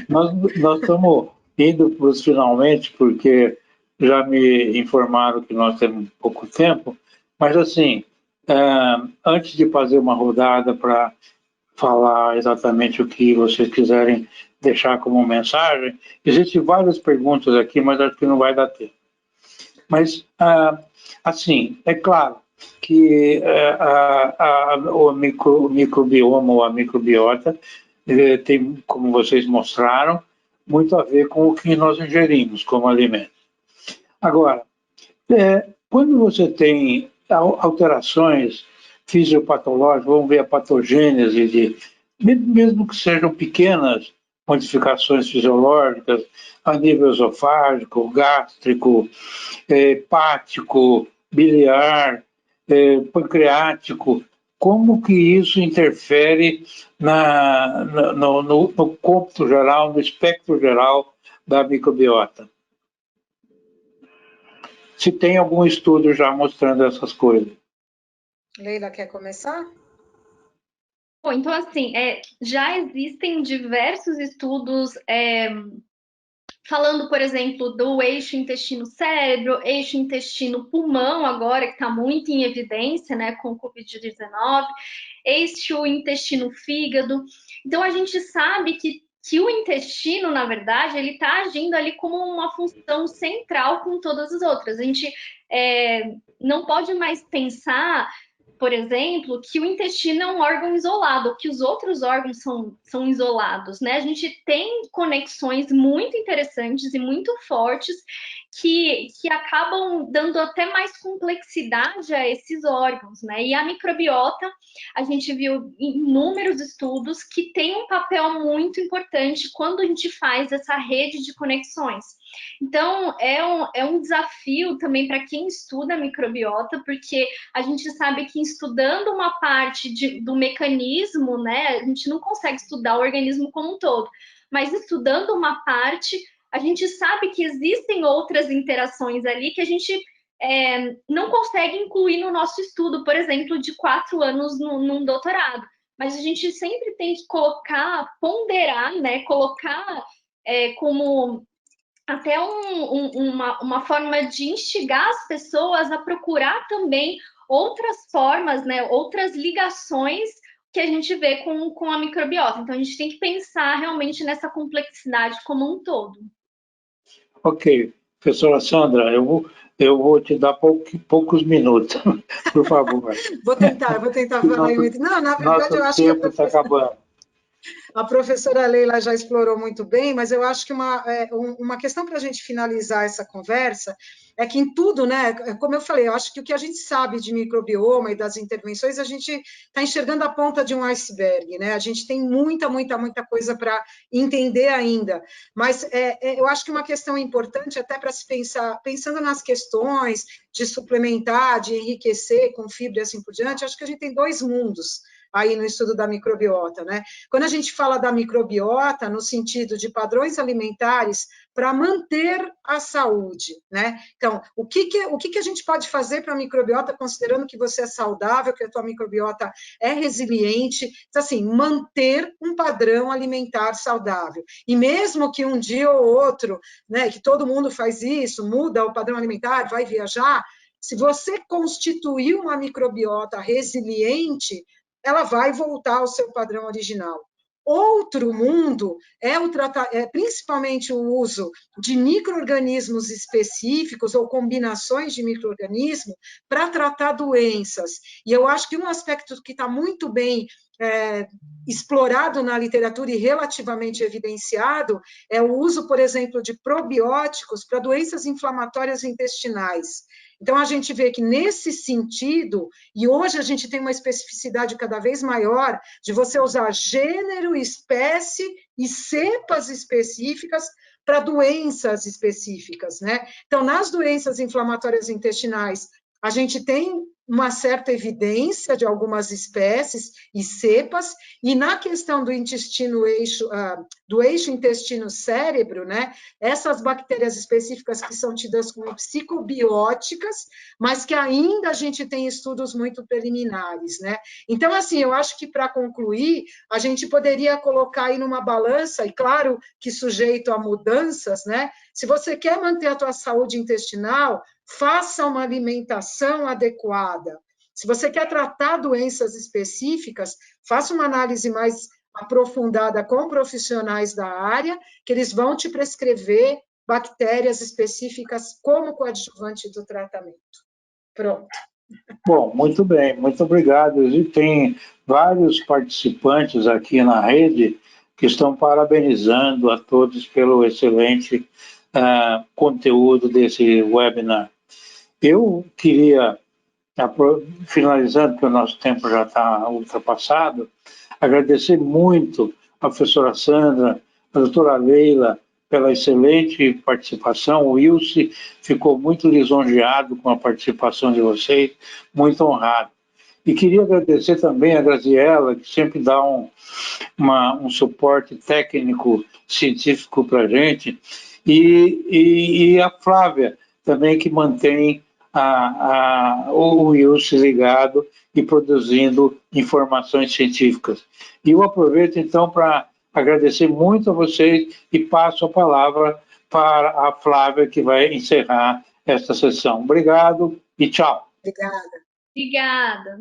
Nós estamos indo para os finalmente, porque já me informaram que nós temos pouco tempo, mas assim, antes de fazer uma rodada para falar exatamente o que vocês quiserem deixar como mensagem, existem várias perguntas aqui, mas acho que não vai dar tempo. Mas, assim, é claro que o microbioma ou a microbiota tem, como vocês mostraram, muito a ver com o que nós ingerimos como alimento. Agora, quando você tem alterações fisiopatológicas, vamos ver a patogênese, mesmo que sejam pequenas modificações fisiológicas a nível esofágico, gástrico, hepático, biliar, pancreático, como que isso interfere no cômputo geral, no espectro geral da microbiota? Se tem algum estudo já mostrando essas coisas. Leila, quer começar? Bom, então, assim, já existem diversos estudos falando, por exemplo, do eixo intestino-cérebro, eixo intestino-pulmão agora, que está muito em evidência, né, com o Covid-19. eixo intestino-fígado. Então, a gente sabe que o intestino, na verdade, ele está agindo ali como uma função central com todas as outras. A gente não pode mais pensar, por exemplo, que o intestino é um órgão isolado, que os outros órgãos são isolados, né? A gente tem conexões muito interessantes e muito fortes que acabam dando até mais complexidade a esses órgãos, né? E a microbiota, a gente viu inúmeros estudos que tem um papel muito importante quando a gente faz essa rede de conexões. Então, é um desafio também para quem estuda microbiota, porque a gente sabe que estudando uma parte do mecanismo, né, a gente não consegue estudar o organismo como um todo, mas estudando uma parte, a gente sabe que existem outras interações ali que a gente não consegue incluir no nosso estudo, por exemplo, de 4 anos num doutorado. Mas a gente sempre tem que ponderar, né, colocar como até uma forma de instigar as pessoas a procurar também outras formas, né, outras ligações que a gente vê com a microbiota. Então, a gente tem que pensar realmente nessa complexidade como um todo. Ok. Professora Sandra, eu vou te dar poucos minutos, por favor. Vou tentar falar em... Não, na verdade, eu acho que... Nosso tempo está acabando. A professora Leila já explorou muito bem, mas eu acho que uma questão para a gente finalizar essa conversa é que em tudo, né, como eu falei, eu acho que o que a gente sabe de microbioma e das intervenções, a gente está enxergando a ponta de um iceberg, né? A gente tem muita coisa para entender ainda, mas eu acho que uma questão importante até para se pensar, pensando nas questões de suplementar, de enriquecer com fibra e assim por diante, acho que a gente tem 2 mundos aí no estudo da microbiota, né? Quando a gente fala da microbiota no sentido de padrões alimentares para manter a saúde, né? Então, o que a gente pode fazer para a microbiota, considerando que você é saudável, que a tua microbiota é resiliente, então, assim, manter um padrão alimentar saudável. E mesmo que um dia ou outro, né, que todo mundo faz isso, muda o padrão alimentar, vai viajar, se você constituir uma microbiota resiliente, ela vai voltar ao seu padrão original. Outro mundo é principalmente o uso de micro-organismos específicos ou combinações de micro-organismos para tratar doenças. E eu acho que um aspecto que está muito bem explorado na literatura e relativamente evidenciado é o uso, por exemplo, de probióticos para doenças inflamatórias intestinais. Então, a gente vê que, nesse sentido, e hoje a gente tem uma especificidade cada vez maior de você usar gênero, espécie e cepas específicas para doenças específicas, né? Então, nas doenças inflamatórias intestinais, a gente tem uma certa evidência de algumas espécies e cepas, e na questão do eixo intestino-cérebro, né, essas bactérias específicas que são tidas como psicobióticas, mas que ainda a gente tem estudos muito preliminares, né? Então, assim, eu acho que, para concluir, a gente poderia colocar aí numa balança, e claro que sujeito a mudanças, né? Se você quer manter a tua saúde intestinal, faça uma alimentação adequada. Se você quer tratar doenças específicas, faça uma análise mais aprofundada com profissionais da área, que eles vão te prescrever bactérias específicas como coadjuvante do tratamento. Pronto. Bom, muito bem, muito obrigado. E tem vários participantes aqui na rede que estão parabenizando a todos pelo excelente conteúdo desse webinar. Eu queria, finalizando, porque o nosso tempo já está ultrapassado, agradecer muito a professora Sandra, a doutora Leila, pela excelente participação. O Wilson ficou muito lisonjeado com a participação de vocês, muito honrado. E queria agradecer também a Graziela, que sempre dá um suporte técnico, científico para a gente, e a Flávia, também, que mantém o Wilson ligado e produzindo informações científicas. E eu aproveito, então, para agradecer muito a vocês e passo a palavra para a Flávia, que vai encerrar esta sessão. Obrigado e tchau. Obrigada. Obrigada.